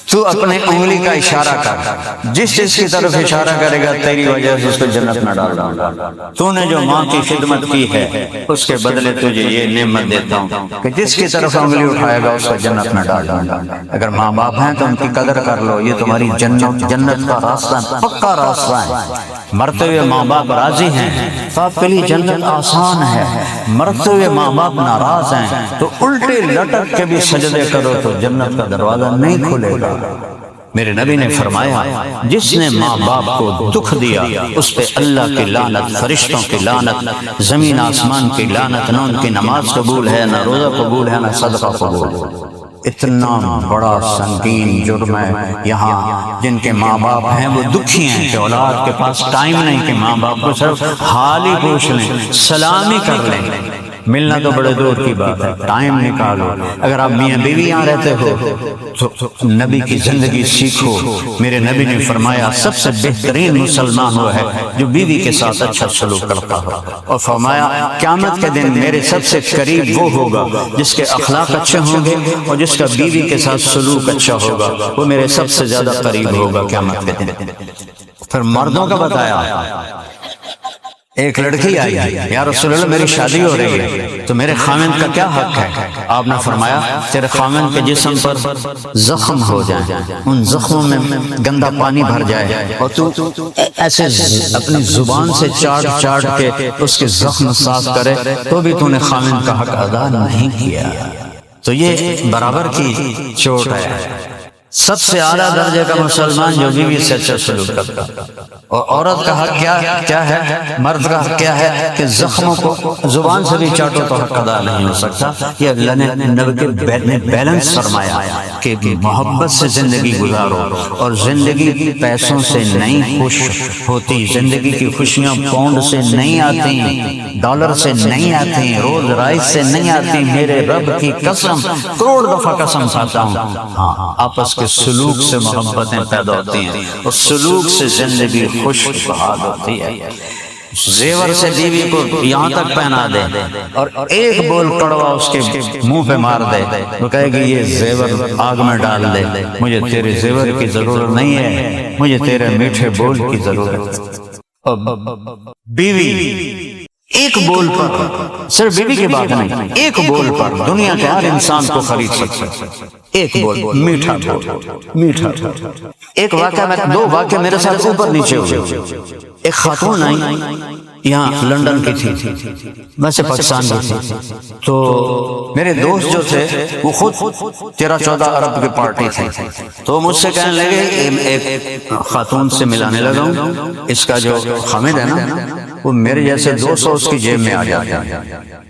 تو اپنے انگلی کا اشارہ کر، جس چیز کی طرف اشارہ کرے گا تیری وجہ سے اس کو جنت میں ڈال دوں گا، تو نے جو ماں کی خدمت کی ہے اس کے بدلے تجھے یہ نعمت دیتا ہوں کہ جس کی طرف انگلی اٹھائے گا اس کو جنت میں ڈال دوں گا۔ اگر ماں باپ ہیں تو ان کی قدر کر لو، یہ تمہاری جنت کا راستہ، پکا راستہ ہے۔ مرتے ہوئے ماں باپ راضی ہیں تو آپ کے لیے جنت آسان ہے، مرتے ہوئے ماں باپ ناراض ہیں تو الٹے لٹک کے بھی سجدے کرو تو جنت کا دروازہ نہیں کھلے گا۔ میرے نبی نے فرمایا جس نے ماں باپ کو دکھ دیا اس پہ اللہ کی لعنت، فرشتوں کی لعنت، زمین آسمان کی لعنت، نہ ان کی نماز قبول ہے، نہ روزہ قبول ہے، نہ صدقہ قبول ہے۔ اتنا بڑا سنگین جرم ہے یہاں جن کے ماں باپ ہیں وہ دکھی ہیں کہ اولاد کے پاس ٹائم نہیں کہ ماں باپ کو صرف حال ہی پوچھ لیں، سلام ہی کر لیں، ملنا تو بڑے دور کی بات ہے، ٹائم نکالو۔ اگر آپ میاں بیوی یہاں رہتے ہو تو نبی کی زندگی سیکھو۔ میرے نبی نے فرمایا سب سے بہترین مسلمان وہ ہے جو بیوی کے ساتھ اچھا سلوک کرتا ہو، اور فرمایا قیامت کے دن میرے سب سے قریب وہ ہوگا جس کے اخلاق اچھے ہوں گے اور جس کا بیوی کے ساتھ سلوک اچھا ہوگا، وہ میرے سب سے زیادہ قریب ہوگا قیامت کے دن۔ پھر مردوں کا بتایا، ایک لڑکی آئی، یا رسول اللہ میری شادی ہو رہی ہے تو میرے خاوند کا کیا حق ہے؟ آپ نے فرمایا تیرے خاوند کے جسم پر زخم ہو جائیں، ان زخموں میں گندا پانی بھر جائے اور تو ایسے اپنی زبان سے چاٹ چاٹ کے اس کے زخم صاف کرے تو بھی تو نے خاوند کا حق ادا نہیں کیا، تو یہ برابر کی چوٹ ہے۔ سب سے اعلیٰ درجے کا مسلمان جو بیوی سے اچھا سلوک کرتا، اور عورت کا حق کیا ہے، مرد کا حق کیا ہے کہ زخموں کو زبان سے بھی چاٹو تو حق ادا نہیں ہو سکتا۔ یہ اللہ نے نبی نے بیلنس فرمایا کہ محبت سے زندگی گزارو، اور زندگی پیسوں سے نہیں خوش ہوتی، زندگی کی خوشیاں پاؤنڈ سے نہیں آتی، ڈالر سے نہیں آتی، رولز رائس سے نہیں آتی، میرے رب کی قسم کروڑ دفعہ قسم کھاتا ہوں، ہاں آپس کے سلوک سے محبتیں پیدا ہوتی ہیں، اور سلوک سے زندگی خوش بہاد ہوتی ہے۔ زیور سے بیوی کو یہاں تک پہنا دے اور ایک بول کڑوا اس کے منہ پہ مار دے، وہ کہے گی یہ زیور آگ میں ڈال دے، مجھے تیرے زیور کی ضرورت نہیں ہے، مجھے تیرے میٹھے بول کی ضرورت ہے۔ بیوی ایک بول پر، صرف بیوی کی بات نہیں، ایک بول پر دنیا کے ہر انسان کو خرید سکتا ہے، ایک بول، میٹھا بول، میٹھا بول۔ ایک واقعہ میں، دو واقعہ میرے ساتھ اوپر نیچے ہوئے۔ ایک خاتون آئی یہاں لنڈن کی تھی، ویسے پاکستان کی تھی، تو میرے دوست جو تھے وہ خود 13-14 ارب کی پارٹی تھی، تو مجھ سے کہنے لگے ایک خاتون سے ملانے لگا ہوں، اس کا جو خامد ہے نا وہ میرے جیسے 200 اس کی جیب میں آ جاتے ہیں،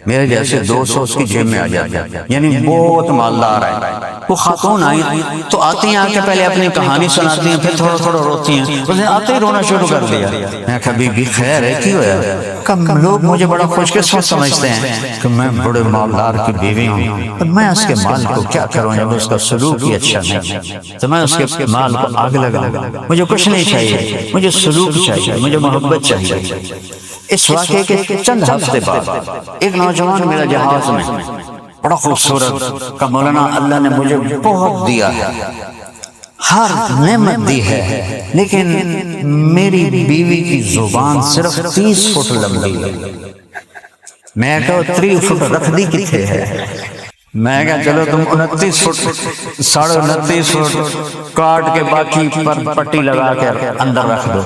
میرے جیسے 200 اس کی جیب میں آ جاتے ہیں، یعنی بہت مالدار ہے۔ وہ خاتون آئی تو آتی ہیں، آ کے پہلے اپنی کہانی سناتی ہیں، پھر تھوڑا تھوڑا روتی ہیں، اس نے آتے ہی رونا شروع کر دیا۔ میں کہا بی بی خیر ہے، کی ہوا؟ کہ لوگ مجھے بڑا خوش قسمت سمجھتے ہیں کہ میں بڑے مالدار کی بیوی ہوں، اور میں اس کے مال کو کیا کروں جب اس کا سلوک ہی اچھا نہیں، تو میں اس کے مال کو آگ لگاؤں، مجھے کچھ نہیں چاہیے، مجھے سلوک چاہیے، مجھے محبت چاہیے۔ اس واقعے کے چند ہفتے بعد ایک نوجوان میرا جہاز میں، بڑا خوبصورت، کہ مولانا اللہ نے مجھے بہت دیا ہے، ہر نعمت دی ہے، لیکن میری بیوی کی زبان صرف 30 فٹ لمبی ہے۔ میں کہا 3 فٹ رکھ دی کتنے ہے؟ میں کہا چلو تم 29 فٹ 29.5 فٹ کاٹ کے باقی پر پٹی لگا کے اندر رکھ دو۔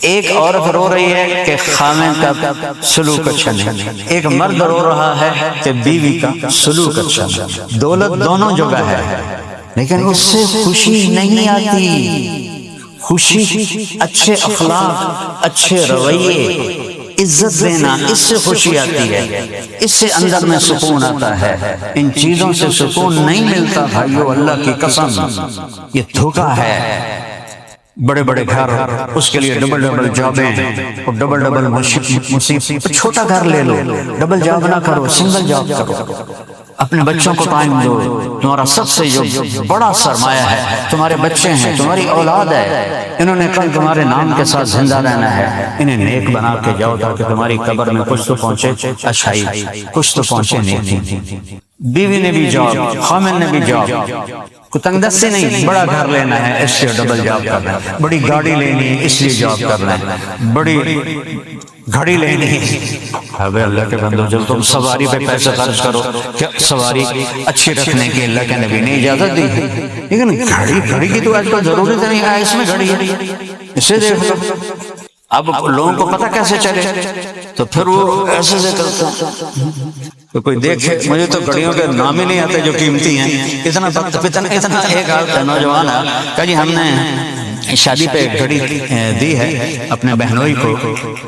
ایک عورت رو رہی ہے کہ خامن کا سلوک اچھا نہیں، ایک مرد رو رہا ہے کہ بیوی کا سلوک اچھا نہیں۔ دولت دونوں جگہ ہے، لیکن اس سے خوشی نہیں آتی۔ خوشی اچھے اخلاق، اچھے رویے، عزت دینا، اس سے خوشی آتی ہے، اس سے اندر میں سکون آتا ہے۔ ان چیزوں سے سکون نہیں ملتا بھائیو، اللہ کی قسم یہ دھوکہ ہے۔ بڑے بڑے گھر، اس کے لیے ڈبل ڈبل جابیں اور ڈبل ڈبل مصیبت۔ چھوٹا گھر لے لو، ڈبل جاب نہ کرو، سنگل جاب کرو۔ اپنے بچوں کو ٹائم دو، تمہارا سب سے جو بڑا سرمایہ ہے تمہارے بچے ہیں، تمہاری اولاد ہے، انہوں نے کل تمہارے نام کے ساتھ زندہ رہنا ہے، انہیں نیک بنا کے جاؤ تاکہ تمہاری قبر میں کچھ تو پہنچے اچھائی، کچھ تو پہنچے نیکی۔ بیوی نے بھی جاب، خامن نے بھی جاب، کو تنگ دستی نہیں، بڑا گھر لینا ہے اس لیے ڈبل جاب کرنا ہے، بڑی گاڑی لینی ہے اس لیے جاب کرنا ہے، بڑی گھڑی لینی ہے۔ ابے اللہ کے بندو، جب تم سواری پہ پیسے خرچ کرو، کیا سواری اچھی رکھنے کی اللہ کے نبی نے اجازت دی ہے، لیکن گھڑی کی تو آج کل ضرورت نہیں ہے، اس میں گھڑی ہے، اسے دیکھ لو۔ اب لوگوں کو پتہ کیسے چلے تو پھر وہ ایسے سے کرتا تو کوئی دیکھے۔ مجھے تو گھڑیوں کے نام ہی نہیں آتے جو قیمتی ہیں، اتنا ایک نوجوان ہے کہ جی ہم نے شادی پہ گھڑی دی ہے اپنے بہنوئی کو۔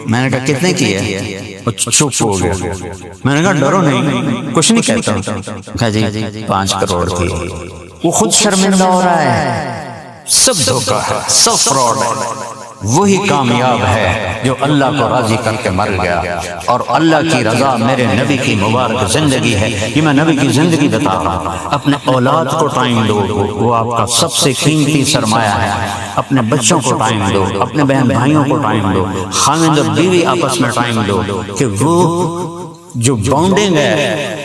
میں نے کہا کتنے کی ہے؟ وہ چپ ہو گیا۔ میں نے کہا ڈرو نہیں، کچھ نہیں کہتا۔ کہا جی 5 کروڑ کی۔ وہ خود شرمندہ ہو رہا ہے۔ سب دھوکہ ہے، سب فراڈ ہے۔ وہی کامیاب ہے جو اللہ کو راضی کر کے مر گیا، اور اللہ کی رضا میرے نبی کی مبارک زندگی ہے۔ یہ میں نبی کی زندگی بتا رہا ہوں۔ اپنے اولاد کو ٹائم دو، وہ آپ کا سب سے قیمتی سرمایہ ہے۔ اپنے بچوں کو ٹائم دو، اپنے بہن بھائیوں کو ٹائم دو، خاوند اور بیوی آپس میں ٹائم دو، کہ وہ جو بانڈنگ ہے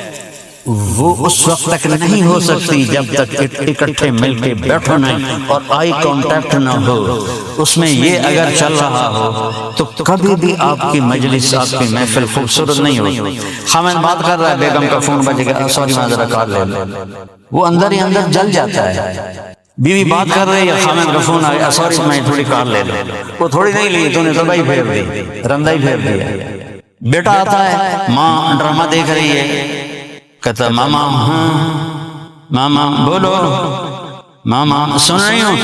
وہ اس وقت تک نہیں ہو سکتی جب تک اکٹھے مل کے بیٹھو نہیں اور آئی کانٹیکٹ نہ ہو۔ اس میں یہ اگر چل رہا ہو تو کبھی بھی آپ کی مجلس، آپ کی محفل خوبصورت نہیں ہوگی۔ خامن بات کر رہا ہے، بیگم کا فون بج گیا، سوری میں ذرا کال لے لوں، وہ اندر ہی اندر جل جاتا ہے۔ بیوی بات کر رہی ہے، خامن کا فون آیا، سوری میں تھوڑی کال لے لوں، وہ تھوڑی نہیں لی، تو نے دبائی پھیر دی، رندائی پھیر دیا۔ بیٹا آتا ہے، ماں ڈرامہ دیکھ رہی ہے، کہتا ماما، ہاں ماما بولو، ماما سن رہی ہوں،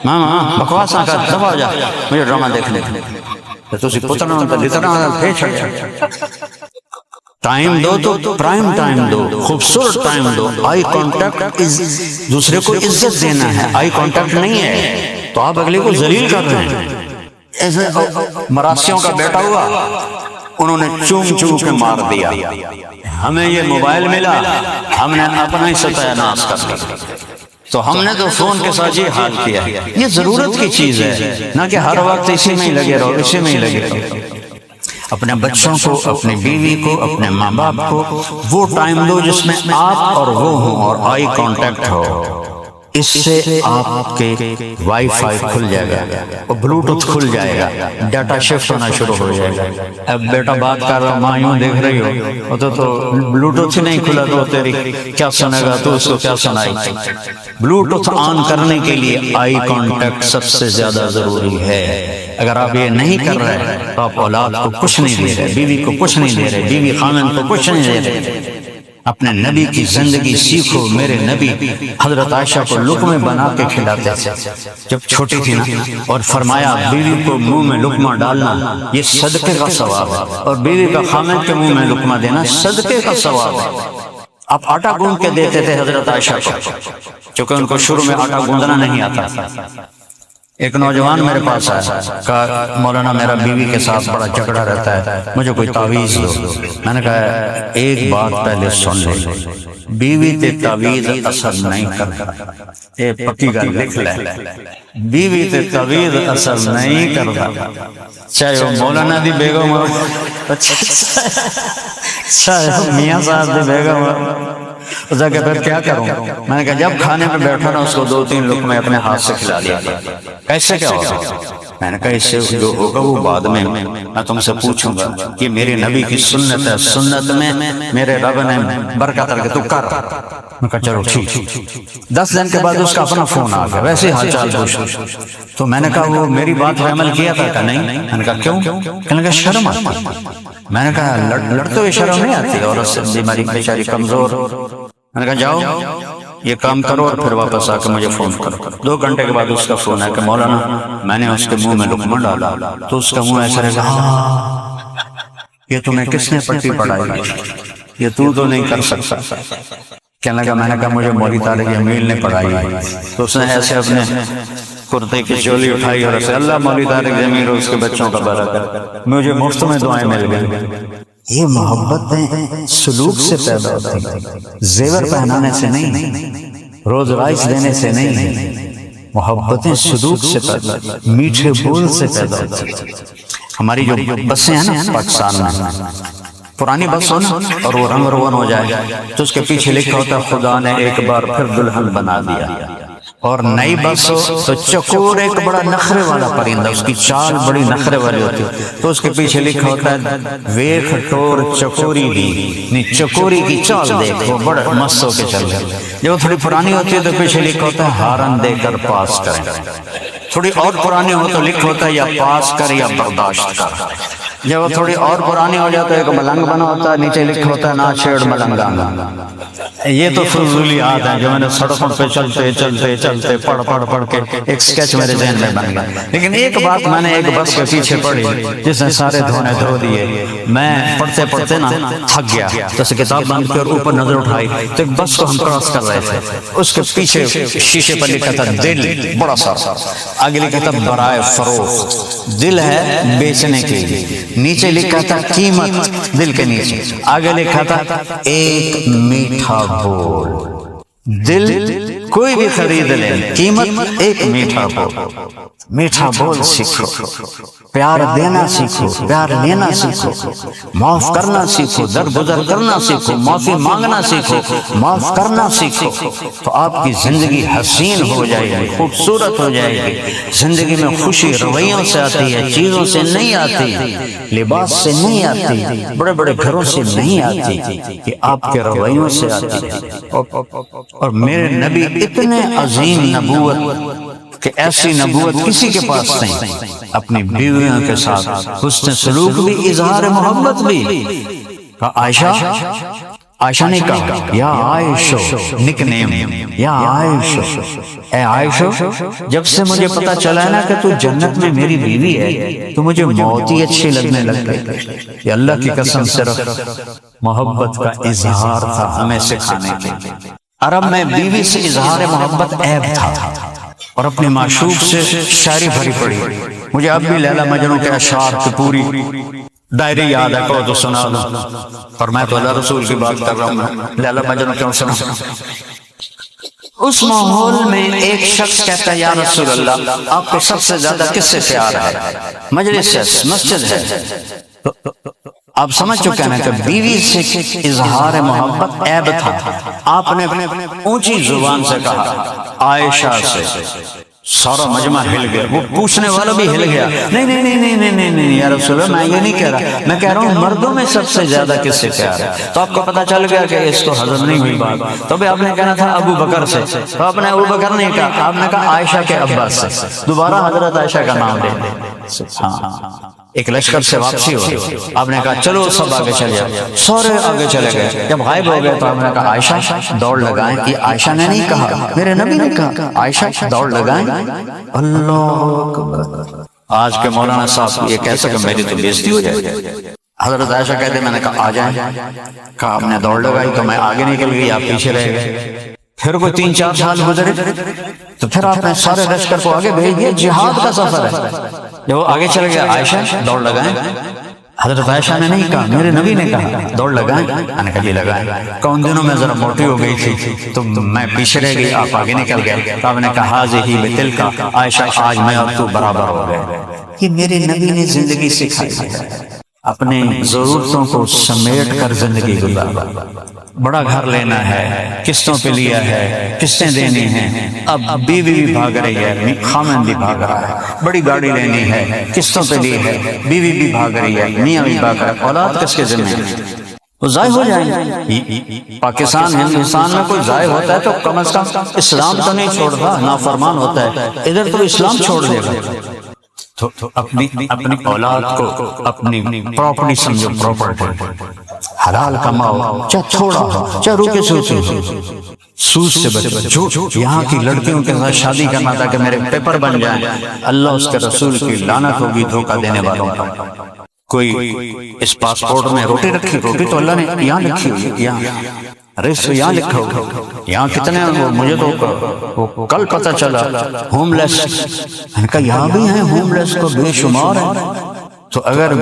ماما بکواس نہ کر، دفع ہو جا، مجھے ڈرامہ دیکھنے۔ تو اسی پتنا ہوتا لتنا پھیچ چھڑ۔ ٹائم دو تو پرائم ٹائم دو، خوبصورت ٹائم دو۔ آئی کانٹیکٹ دوسرے کو عزت دینا ہے، آئی کانٹیکٹ نہیں ہے تو آپ اگلے کو ذلیل کر رہے ہیں۔ ایسے مراسیوں کا بیٹا ہوا، انہوں نے چوم چوم کے مار دیا۔ ہمیں یہ موبائل ملا، ہم نے اپنا ہی ستیہ ناش کر لیا، تو ہم نے تو فون کے ساتھ یہ حال کیا۔ یہ ضرورت کی چیز ہے، نہ کہ ہر وقت اسی میں ہی لگے رہو، اسی میں ہی لگے رہو۔ اپنے بچوں کو، اپنی بیوی کو، اپنے ماں باپ کو وہ ٹائم دو جس میں آپ اور وہ ہوں اور آئی کانٹیکٹ ہو۔ اس سے آپ کے وائی فائی کھل جائے گا اور بلوٹوتھ کھل جائے گا، ڈیٹا شفٹ ہونا شروع ہو جائے گا۔ اب بیٹا بات کر رہا، ماں یوں دیکھ رہی ہو، تو بلوٹوتھ ہی نہیں کھلا تو تیری کیا سنے گا، تو اس کو کیا سنائی۔ بلوٹوتھ آن کرنے کے لیے آئی کانٹیکٹ سب سے زیادہ ضروری ہے۔ اگر آپ یہ نہیں کر رہے تو آپ اولاد کو کچھ نہیں دے رہے، بیوی کو کچھ نہیں دے رہے، بیوی خامن کو کچھ نہیں دے رہے۔ اپنے نبی کی زندگی سیکھو. میرے نبی حضرت عائشہ کو لقمے بنا کے کھلاتے تھے جب چھوٹی تھی نا, اور فرمایا بیوی کو منہ میں لقمہ ڈالنا یہ صدقے کا ثواب ہے, اور بیوی کا خامد کے منہ میں لقمہ دینا صدقے کا ثواب ہے. آپ آٹا گوندھ کے دیتے تھے حضرت عائشہ کو, چونکہ ان کو شروع میں آٹا گوندھنا نہیں آتا. ایک نوجوان میرے پاس آیا, کہا مولانا میرا بیوی کے ساتھ بڑا جھگڑا رہتا ہے, مجھے کوئی تعویذ دو. میں نے کہا ایک بات پہلے سن لے, بیوی تے تعویذ اثر نہیں کرتا. اے پکی گل لکھ لے, بیوی تے تعویذ اثر نہیں کرتا, چاہے وہ مولانا دی بیگم ہو, چاہے وہ میاں صاحب دی بیگم ہو. اس نے کہا پھر کیا کروں؟ میں نے کہا جب کھانے پہ بیٹھا نا اس کو 2-3 لقمے اپنے ہاتھ سے کھلا دیا. کیسے کیا ہوگا؟ میں نے کہا اس سے جو ہوگا وہ بعد میں تم سے پوچھوں گا. یہ میرے نبی کی سنت ہے, سنت میں میرے رب نے برکت کر کے تو کر. میں کہا چلو ٹھیک. 10 دن کے بعد اس کا اپنا فون آ گیا, ویسے حال چال پوچھ. تو میں نے کہا وہ میری بات پہ عمل کیا تھا؟ کہ نہیں. میں نے کہا کیوں؟ کہنے لگا شرم آتی. میں نے کہا لڑتے ہوئے شرم نہیں آتی, عورت سے بیماری بیچاری کمزور. میں نے کہا جاؤ یہ کام کرو اور پھر واپس آ کے مجھے فون کرو. 2 گھنٹے کے بعد اس کا فون ہے کہ مولانا میں نے اس کے منہ میں لقمہ ڈالا. تو اس کا منہ ایسا رہا, یہ تمہیں کس نے پٹی پڑھائی, یہ تو نہیں کر سکتا. کہنے لگا, میں نے کہا مجھے مولوی طارق جمیل نے پڑھائی. تو اس نے ایسے اپنے کرتے کی چولی اٹھائی اور ایسے اللہ مولوی طارق جمیل اور اس کے بچوں کا بھلا کر, مجھے مفت میں دعائیں مل گئی. یہ محبتیں سلوک سے پیدا ہوتی ہیں, زیور پہنانے سے نہیں, روز رائس دینے سے نہیں. محبتیں سلوک سے پیدا ہوتی ہیں, میٹھے بول سے پیدا ہوتی ہیں. ہماری جو بسیں ہیں نا پاکستان میں, پرانی بس ہو نا اور وہ رنگ روغن ہو جائے تو اس کے پیچھے لکھا ہوتا ہے خدا نے ایک بار پھر دلہن بنا دیا. اور نئی بس ہو تو چکور ایک بڑا نخرے والا پرندہ, اس کی چال بڑی نخرے والی ہوتی ہے, تو اس کے پیچھے لکھا ہوتا ہے ویکھ ٹور چکوری دی, چکوری کی چال دیکھ, وہ بڑا مست ہو کے چل رہے. جب تھوڑی پرانی ہوتی ہے تو پیچھے لکھا ہوتا ہے ہارن دے کر پاس کریں. تھوڑی اور پرانی ہو تو لکھا ہوتا ہے یا پاس کر یا برداشت کر. جب وہ تھوڑی اور پرانی ہو جاتا ہے ایک ملنگ بنا ہوتا ہے, نیچے لکھا ہوتا ہے نہ چھیڑ ملنگانا. یہ تو فضولیات ہیں جو میں نے سڑکوں پہ چلتے چلتے چلتے پڑھ کے ایک سکیچ میرے ذہن میں بن گیا. لیکن ایک بات میں نے ایک بس کے پیچھے پڑھی جس نے سارے دھونے دھو دیے. میں پڑھتے پڑھتے نا تھک گیا, جیسے کتاب بند کر اوپر نظر اٹھائی تو ایک بس کو ہم کراس کر رہے تھے. اس کے پیچھے شیشے پر لکھا تھا دل بڑا سارا, آگے لکھا تھا برائے فروخت, دل ہے بیچنے کے لیے. نیچے لکھا تھا قیمت, دل کے نیچے آگے لکھا تھا ایک میٹھا بول. دل کوئی بھی خرید لے, قیمت ایک میٹھا بول. میٹھا بول سیکھو, پیار دینا سیکھو, پیار لینا سیکھو, معاف کرنا سیکھو, درگزر کرنا سیکھو, معافی مانگنا سیکھو, معاف کرنا سیکھو, تو آپ کی زندگی حسین ہو جائے گی, خوبصورت ہو جائے گی. زندگی میں خوشی رویوں سے آتی ہے, چیزوں سے نہیں آتی, لباس سے نہیں آتی, بڑے بڑے گھروں سے نہیں آتی, یہ آپ کے رویوں سے آتی ہے. اور میرے نبی اتنے عظیم نبوت کہ ایسی نبوت کسی کے پاس نہیں. اپنی بیویوں کے ساتھ حسن سلوک بھی, اظہار محبت بھی. عائشہ نے کہا یا عائشہ, نک نیم یا عائشہ, اے عائشہ جب سے مجھے پتا چلا نا کہ تو جنت میں میری بیوی ہے تو مجھے موت ہی اچھی لگنے لگ گئی. یہ اللہ کی قسم صرف محبت کا اظہار تھا ہمیں سکھانے کے. عرب میں بیوی سے اظہار محبت عیب تھا اور اپنے معشوق سے شاعری بھری پڑی. مجھے اب بھی لیلا مجنوں کے اشعار کی پوری ڈائری یاد ہے, کہو تو سنا دو. اور میں تو اللہ رسول کی بات کر رہا ہوں, لیلا مجنوں کیوں سنا. اس ماحول میں ایک شخص کہتا ہے یا رسول اللہ آپ کو سب سے زیادہ کس سے پیار ہے؟ مجلس ہے, مسجد ہے. آپ سمجھ چکے ہیں کہ بیوی سے اظہار محبت عیب تھا. آپ نے اونچی زبان سے کہا عائشہ سے. سارا مجمع ہل گیا, وہ پوچھنے والا بھی ہل گیا. نہیں نہیں نہیں نہیں نہیں نہیں یا رسول اللہ میں یہ نہیں کہہ رہا, میں کہہ رہا ہوں مردوں میں سب سے زیادہ کس سے پیار ہے. تو آپ کو پتا چل گیا کہ اس کو ہضم نہیں ہوئی بات. تو بھی آپ نے کہنا تھا ابو بکر سے, تو آپ نے ابو بکر نہیں کہا, آپ نے کہا عائشہ کے ابا سے. دوبارہ حضرت عائشہ کا نام لے. ایک لشکر سے واپسی ہو گئی، آپ نے کہا چلو سب آگے چلے جاؤ، سارے آگے چلے گئے، جب غائب ہو گئے تو آپ نے کہا عائشہ دوڑ لگائیں، کہ عائشہ نے نہیں کہا، میرے نبی نے کہا عائشہ دوڑ لگائیں۔ اللہ اکبر، آج کے مولانا صاحب یہ کہہ سکے میری تو بےزتی ہو جائے۔ حضرت عائشہ کہتے میں نے کہا آ جائیں، کہا آپ نے دوڑ لگائی تو میں آگے نکل گئی، آپ پیچھے رہ گئے۔ پھر کوئی 3-4 سال گزرے تو پھر آپ نے سارے لشکر کو آگے بھیج دیا، جہاد کا سفر ہے، جب وہ آگے چل گیا عائشہ دوڑ لگائیں، حضرت عائشہ نے نہیں کہا، میرے نبی نے کہا دوڑ لگائیں، میں نے کہا جی لگائیں۔ کون دنوں میں ذرا موٹی ہو گئی تھی تو میں پیچھے رہ گئی، آپ آگے نکل گئے، تو آپ نے کہا حاضی بتلکا، عائشہ آج میں اور تو برابر ہو گئے۔ یہ میرے نبی نے زندگی سکھائی ہے، اپنے ضرورتوں کو سمیٹ کر زندگی گزارنا۔ بڑا گھر لینا ہے، قسطوں پہ لیا ہے، قسطیں دینی ہیں، اب بیوی بھی بھاگ رہی ہے، خامن بھی بھاگ رہا ہے، بڑی گاڑی لینی ہے، قسطوں پہ لی ہے، بیوی بھی بھاگ رہی ہے، میاں بھی بھاگ رہا ہے، اولاد کس کے ذمہ ہے؟ وہ ضائع ہو جائیں گے۔ پاکستان ہندوستان میں کوئی ضائع ہوتا ہے تو کم از کم اسلام تو نہیں چھوڑتا، نافرمان ہوتا ہے، ادھر تو اسلام چھوڑ دے گا۔ تو اپنی اولاد کو اپنی پراپرٹی سمجھو، پراپرٹی حلال کماؤ، چاہے تھوڑا ہو، چاہے روکے سوچے، سود سے بچو۔ جو یہاں کی لڑکیوں کے ساتھ شادی کرنا تھا کہ میرے پیپر بن جائیں، اللہ اس کے رسول کی لعنت ہوگی دھوکہ دینے والوں کا۔ کوئی اس پاسپورٹ میں روٹی رکھی، روٹی تو اللہ نے یہاں لکھی ہوئی ہے، یہاں رزق یہاں لکھا ہوگا، یہاں کتنے ہیں؟ مجھے تو کل پتہ چلا ہوم لیس، میں نے کہا یہاں بھی ہیں ہوم لیس کو بے شمار ہیں۔ تو اگر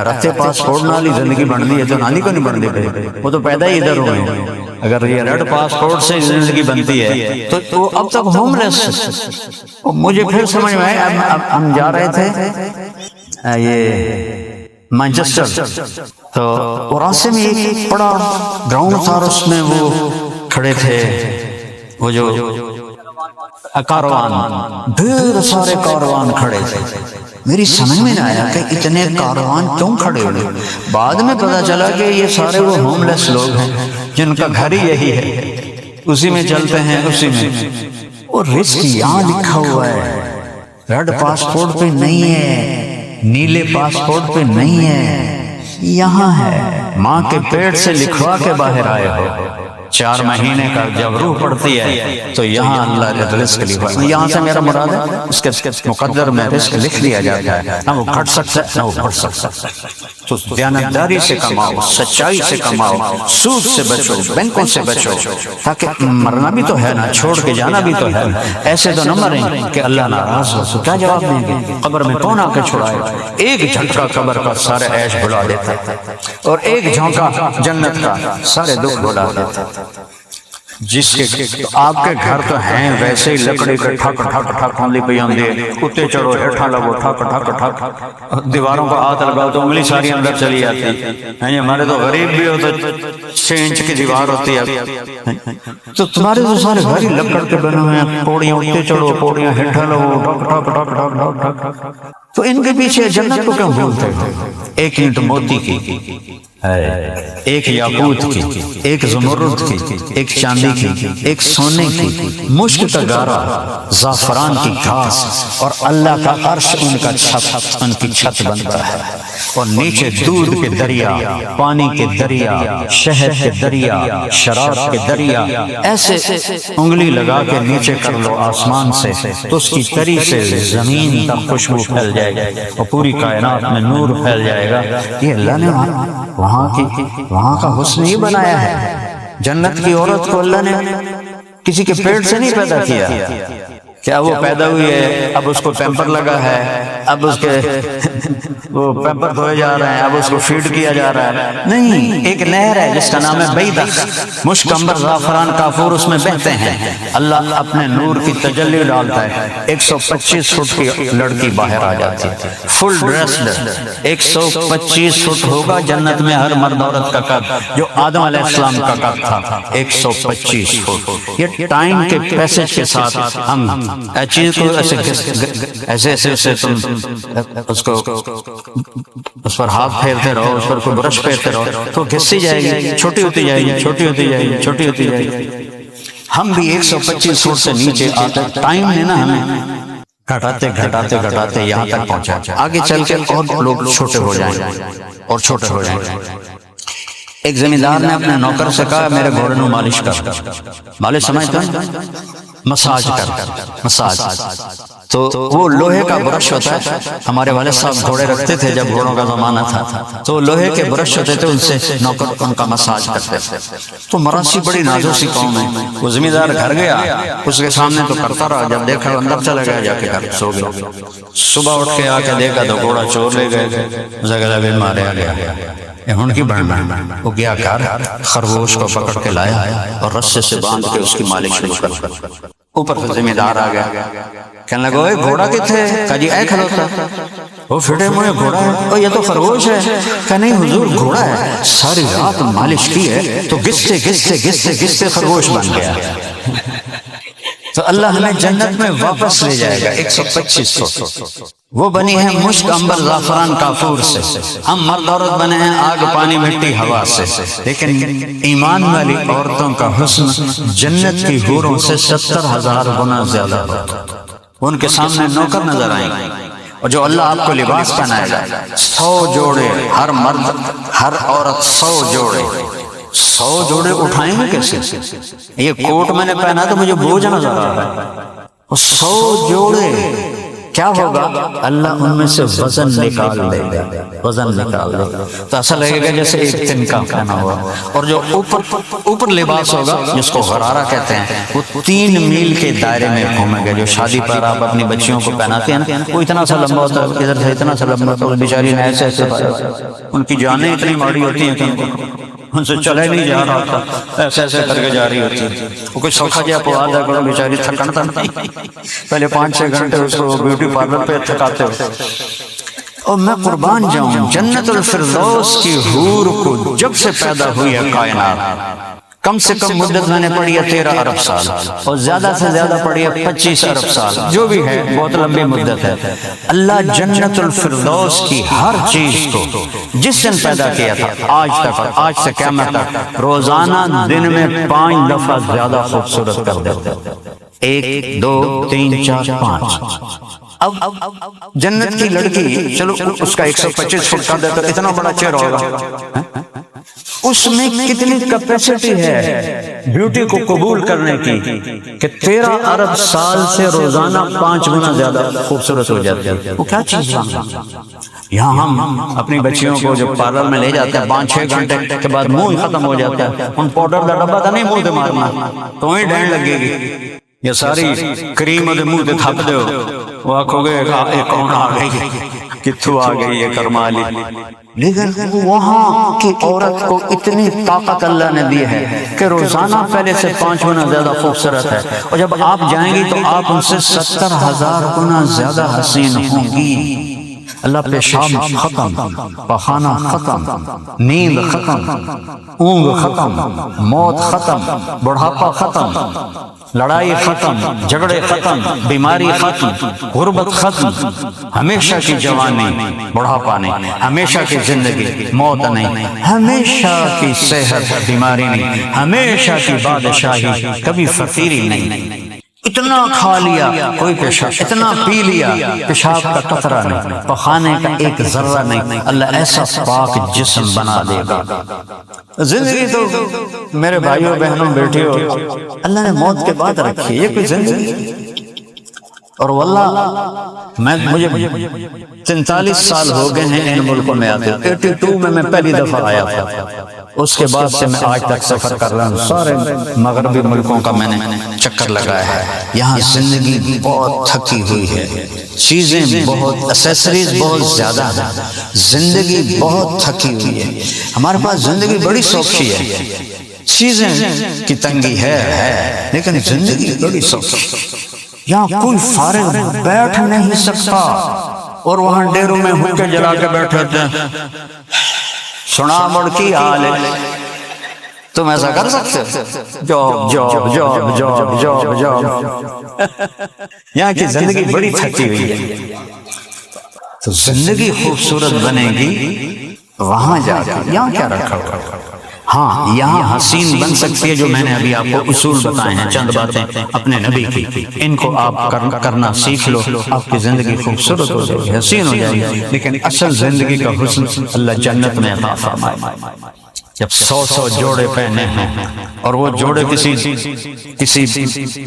رتے پاسپورٹ نالی زندگی بن دی ہے تو نالی کو نہیں بن دی پہ، وہ تو پیدا ہی ادھر ہوئے ہیں۔ اگر یہ ریڈ پاسپورٹ سے زندگی بنتی ہے تو اب تک ہوم لیس۔ مجھے پھر سمجھ میں آیا، ہم جا رہے تھے یہ مانچسٹر، تو راستے میں ایک بڑا گراؤنڈ تھا، اس میں وہ کھڑے تھے، وہ جو کاروان، ڈھیر سارے کاروان کھڑے تھے۔ میری سمجھ میں نہ آیا کہ اتنے کاروان کیوں کھڑے ہوئے۔ بعد میں پتا چلا کہ یہ سارے وہ ہوم لیس لوگ ہیں جن کا گھر ہی یہی ہے، اسی میں چلتے ہیں، اسی میں۔ اور رزق یہاں لکھا ہوا ہے، ریڈ پاسپورٹ پہ نہیں ہے، نیلے پاسپورٹ پہ نہیں ہے، یہاں ہے۔ ماں کے پیٹ سے لکھوا کے باہر آئے ہو، 4 مہینے کا جب روح پڑتی ہے تو یہاں اللہ نے رزق لکھا ہے۔ یہاں سے میرا مراد ہے اس کے مقدر میں رزق لکھ دیا جاتا ہے، نہ وہ گھٹ سکتا ہے نہ وہ بڑھ سکتا ہے۔ تو دیانتداری سے کماؤ، سچائی سے کماؤ، سود سے بچو، بینکوں سے بچو، تاکہ مرنا بھی تو ہے نا، چھوڑ کے جانا بھی تو ہے۔ ایسے تو نہ مریں کہ اللہ ناراض ہو، تو کیا جواب دیں گے؟ قبر میں کون آ کے چھڑائے؟ ایک جھٹکا قبر کا سارے عیش بھلا دیتا ہے، اور ایک جھونکا جنت کا سارے دکھ بھلا دیتا ہے۔ جس کے آپ کے گھر تو ہیں ویسے ہی لکڑی پہ ٹھک ٹھک ٹھک ہوندی پئی ہوندی ہے، کتے چڑھو ہیٹھا لگو ٹھک ٹھک ٹھک، دیواروں کو ہاتھ لگاؤ تو انگلی ساری اندر چلی جاتی ہے۔ ہمارے تو غریب بھی ہو تو 6 انچ کی دیوار ہوتی ہے، تو تمہارے تو سارے گھر ہی لکڑ کے بنے ہوئے ہیں، پوڑیاں اٹھتے چڑھو، پوڑیاں ہیٹھا لگو ٹھک ٹھک ٹھک ٹھک ٹھک، تو ان کے پیچھے جنت کو کیوں بھولتے ہو؟ 1 اینٹ موتی کی، 1 یاقوت کی، 1 زمرد کی، 1 چاندی کی، 1 سونے کی، مشک کا گارا، زعفران کی گھاس، اور اللہ کا عرش ان کا چھت، ان کی چھت بنتا ہے، اور نیچے دودھ کے دریا، پانی کے دریا، شہد کے دریا، شراب کے دریا۔ ایسے انگلی لگا کے نیچے کر لو آسمان سے تو اس کی تری سے زمین تک خوشبو پھیل جائے گی اور پوری کائنات میں نور پھیل جائے گا۔ یہ اللہ نے وہاں کا حسن ہی بنایا ہے۔ جنت کی عورت کو اللہ نے کسی کے پیٹ سے نہیں پیدا کیا، کیا وہ پیدا ہوئی ہے اب اس کو پیمپر لگا ہے، اب اس کے وہ پیمپر دھوئے جا رہے ہیں، اب اس کو فیڈ کیا جا رہا ہے؟ نہیں، ایک نہر ہے جس کا نام ہے بیضہ، مشک، عنبر، زعفران، کافور اس میں بہتے ہیں۔ اللہ اپنے نور کی تجلی ڈالتا ہے، 125 فٹ کی لڑکی باہر آ جاتی ہے، فل ڈریسڈ، 125 فٹ ہوگا جنت میں ہر مرد عورت کا قد، جو آدم علیہ السلام کا قد تھا 125 فٹ۔ یہ ٹائم کے پیسج کے ساتھ ہم چیز کو ایسے تم اس کو اس پر ہاتھ پھیرتے رہو، اس پر کوئی برش پھیرتے رہو تو گھستی جائے گی، چھوٹی ہوتی جائے گی، چھوٹی ہوتی جائے گی، چھوٹی ہوتی جائے گی۔ ہم بھی 125 فٹ سے نیچے آتے، ٹائم نے نا ہمیں گھٹاتے گھٹاتے گھٹاتے یہاں تک پہنچا. آگے چل کے اور لوگ چھوٹے ہو جائیں اور چھوٹے ہو جائیں. ایک زمیندار نے اپنے نوکر سے کہا میرے گھوڑے نو مالش کر. مالش سمجھتے ہیں؟ مساج کر. مساج تو وہ لوہے کا برش ہوتا ہے. ہمارے والد صاحب گھوڑے رکھتے تھے جب گھوڑوں کا زمانہ تھا, تو لوہے کے برش ہوتے تھے, ان سے نوکر ان کا مساج کرتے تھے. تو مراسی بڑی نازک سی قوم ہے. وہ زمیندار گھر گیا, اس کے سامنے تو کرتا رہا, جب دیکھا اندر چلا گیا, جا کے گھر سو گیا. صبح اٹھ کے آ کے دیکھا تو گھوڑا چور لے گئے, زگلا بھی مارے گیا. ان کی بڑھ وہ گیا کر خرگوش کو پکڑ کے لایا اور رسے سے باندھ کے اس کی مالش شروع کر. اوپر سے ذمہ دار آ گیا, کہنے لگا گھوڑا کتنے؟ کہا جی اے کھلوتا. وہ پھٹے منہ گھوڑا ہے, یہ تو خرگوش ہے. کہا نہیں حضور گھوڑا ہے, ساری رات مالش کی ہے تو گستے گستے گستے گستے خرگوش بن گیا. تو اللہ ہمیں جنت میں واپس لے جائے گا 125. وہ بنی ہے مشک عنبر زعفران کافور سے, ہم مرد عورت بنے ہیں آگ پانی مٹی ہوا سے. لیکن ایمان والی عورتوں کا حسن جنت کی حوروں سے 70,000 گنا زیادہ ہوتا. ان کے سامنے نوکر نظر آئیں گے, اور جو اللہ آپ کو لباس پہنائے گا 100 جوڑے, ہر مرد ہر عورت 100 جوڑے. 100 جوڑے اٹھائیں گے کیسے؟ یہ کوٹ میں نے پہنا تو مجھے بوجھ نظر آ رہا ہے. 100 جوڑے کیا ہوگا؟ اللہ ان میں سے وزن نکال دے گا, وزن نکال دے گا. تو ایسا لگے گا جیسے ایک دن کا پہنا ہوا. اور جو اوپر لباس ہوگا جس کو غرارہ کہتے ہیں, وہ 3 میل کے دائرے میں گھومے گا. جو شادی پر آپ اپنی بچیوں کو پہناتے ہیں نا, وہ اتنا سا لمبا ہوتا ہے, ادھر سے اتنا سا لمبا ہوتا ہے. بیچاری نے ایسے ایسے ان کی جانیں اتنی ماڑی ہوتی ہیں کہ ان سے چلے نہیں جا رہا تھا, ایسے ایسے کر کے جا رہی ہوتی ہے. وہ کچھ سوکھا جا پوا دیا کرو, بیچاری تھکن نہیں, پہلے 5-6 گھنٹے اس کو بیوٹی پارلر پہ تھکاتے ہو. اور میں قربان جاؤں, جنت الفردوس کی حور کو جب سے پیدا ہوئی ہے کائنات, کم سے کم مدت میں نے پڑھی ہے 13 ارب سال, اور زیادہ سے زیادہ پڑھی ہے 25 ارب سال, جو بھی ہے بہت لمبی مدت ہے. اللہ جنت الفردوس کی ہر چیز کو جس دن پیدا کیا تھا آج تک, آج سے قیامت تک, روزانہ دن میں 5 دفعہ زیادہ خوبصورت کر دیتا ہے. 1 2 3 4 5. اب جنت کی لڑکی, چلو اس کا 125 فٹ کر دیتا, اتنا بڑا چہرہ ہوگا, اس میں کتنی کیپیسٹی ہے بیوٹی کو قبول کرنے کی کہ 13 ارب سال سے روزانہ 5 گنا زیادہ خوبصورت ہو جاتی ہے. وہ کیا چیز ہے؟ یہاں ہم اپنی بچیوں کو جو پارلر میں لے جاتے ہیں 5-6 گھنٹے کے بعد منہ ختم ہو جاتا ہے, ان پاؤڈر کا ڈبہ تو نہیں منہ سے مارنا, تو ہی ڈینڈ لگے گی. یہ ساری کریم دے منہ سے تھپ دو, وہ آکھو گے کون آ گئی, کتھو آ گئی یہ کرمالی. لیکن وہاں کی عورت کو اتنی طاقت اللہ نے دی ہے کہ روزانہ پہلے سے 5 گنا زیادہ خوبصورت ہے, اور جب آپ جائیں گی تو آپ ان سے 70,000 گنا زیادہ حسین ہوں گی. اللہ پیشاب ختم, پخانہ ختم, نیند ختم, اونگ ختم, موت ختم, بڑھاپا ختم, لڑائی ختم, جھگڑے ختم, بیماری ختم, غربت ختم, ہمیشہ کی جوانی, بڑھاپا نہیں, ہمیشہ کی زندگی, موت نہیں, ہمیشہ کی صحت, بیماری نہیں, ہمیشہ کی بادشاہی, کبھی فقیری نہیں. اتنا کھا لیا کوئی پیشاب, اتنا پی لیا پیشاب کا قطرہ نہیں, پخانے کا ایک ذرہ نہیں. اللہ ایسا پاک جسم بنا دے گا. زندگی تو میرے بھائیوں بہنوں بیٹھیوں اللہ نے موت کے بعد رکھی ہے, یہ کوئی زندگی. اور واللہ مجھے 43 سال ہو گئے ہیں ان ملکوں میں آتے, 82 میں پہلی دفعہ آیا تھا, اس کے بعد سے میں آج تک سفر کر رہا ہوں. سارے مغربی ملکوں کا میں نے چکر لگایا ہے. یہاں زندگی بہت تھکی ہوئی ہے, چیزیں بہت, ایکسیسریز بہت زیادہ ہیں, زندگی بہت تھکی ہوئی ہے. ہمارے پاس زندگی بڑی سوکھی ہے, چیزیں کی تنگی ہے, لیکن زندگی بڑی سوکھی. یہاں کوئی فارغ بیٹھ نہیں سکتا, اور وہاں ڈیروں میں ہوکے جلا کے بیٹھے تھے, سنا مڑ کی حال ہے. تم ایسا کر سکتے job job job job job job. یہاں کی زندگی بڑی تھکی ہوئی ہے. تو زندگی خوبصورت بنے گی وہاں جا کے, یہاں کیا رکھا ہوا. ہاں یہاں حسین بن سکتی ہے جو میں نے ابھی آپ کو اصول بتائے ہیں، چند باتیں اپنے نبی کی، ان کو آپ کرنا سیکھ لو، آپ کی زندگی خوبصورت ہو جائے گی، حسین ہو جائے گی۔ لیکن اصل زندگی کا حسن اللہ جنت میں عطا فرمائے۔ جب 100 جوڑے پہنے ہیں اور وہ جوڑے کسی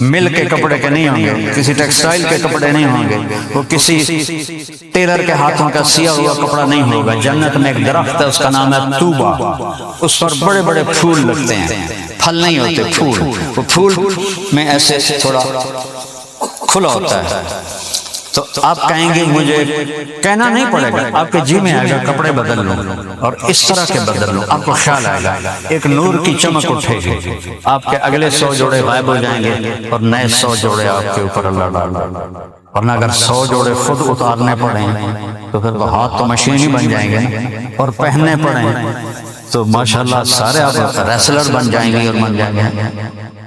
مل کے کپڑے کے نہیں ہوں گے، کسی ٹیکسٹائل کے کپڑے نہیں ہوں گے، وہ کسی ٹیلر کے ہاتھوں کا سیا ہوا کپڑا نہیں ہوگا۔ جنت میں ایک درخت ہے، اس کا نام ہے طوبہ، اس پر بڑے بڑے پھول لگتے ہیں، پھل نہیں ہوتے، پھول، وہ پھول میں ایسے تھوڑا کھلا ہوتا ہے۔ تو آپ کہیں گے مجھے کہنا نہیں پڑے گا، آپ کے جی میں آئے گا کپڑے بدل لوں اور اس طرح کے بدل لوں، آپ کو خیال آئے گا، ایک نور کی چمک اٹھے گی، آپ کے اگلے 100 جوڑے غائب ہو جائیں گے اور نئے 100 جوڑے آپ کے اوپر اللہ ڈال دے۔ ورنہ اگر 100 جوڑے خود اتارنے پڑیں تو پھر وہ ہاتھ تو مشین ہی بن جائیں گے، اور پہننے پڑیں تو ماشاءاللہ سارے آپ ریسلر بن جائیں گے اور بن جائیں گے،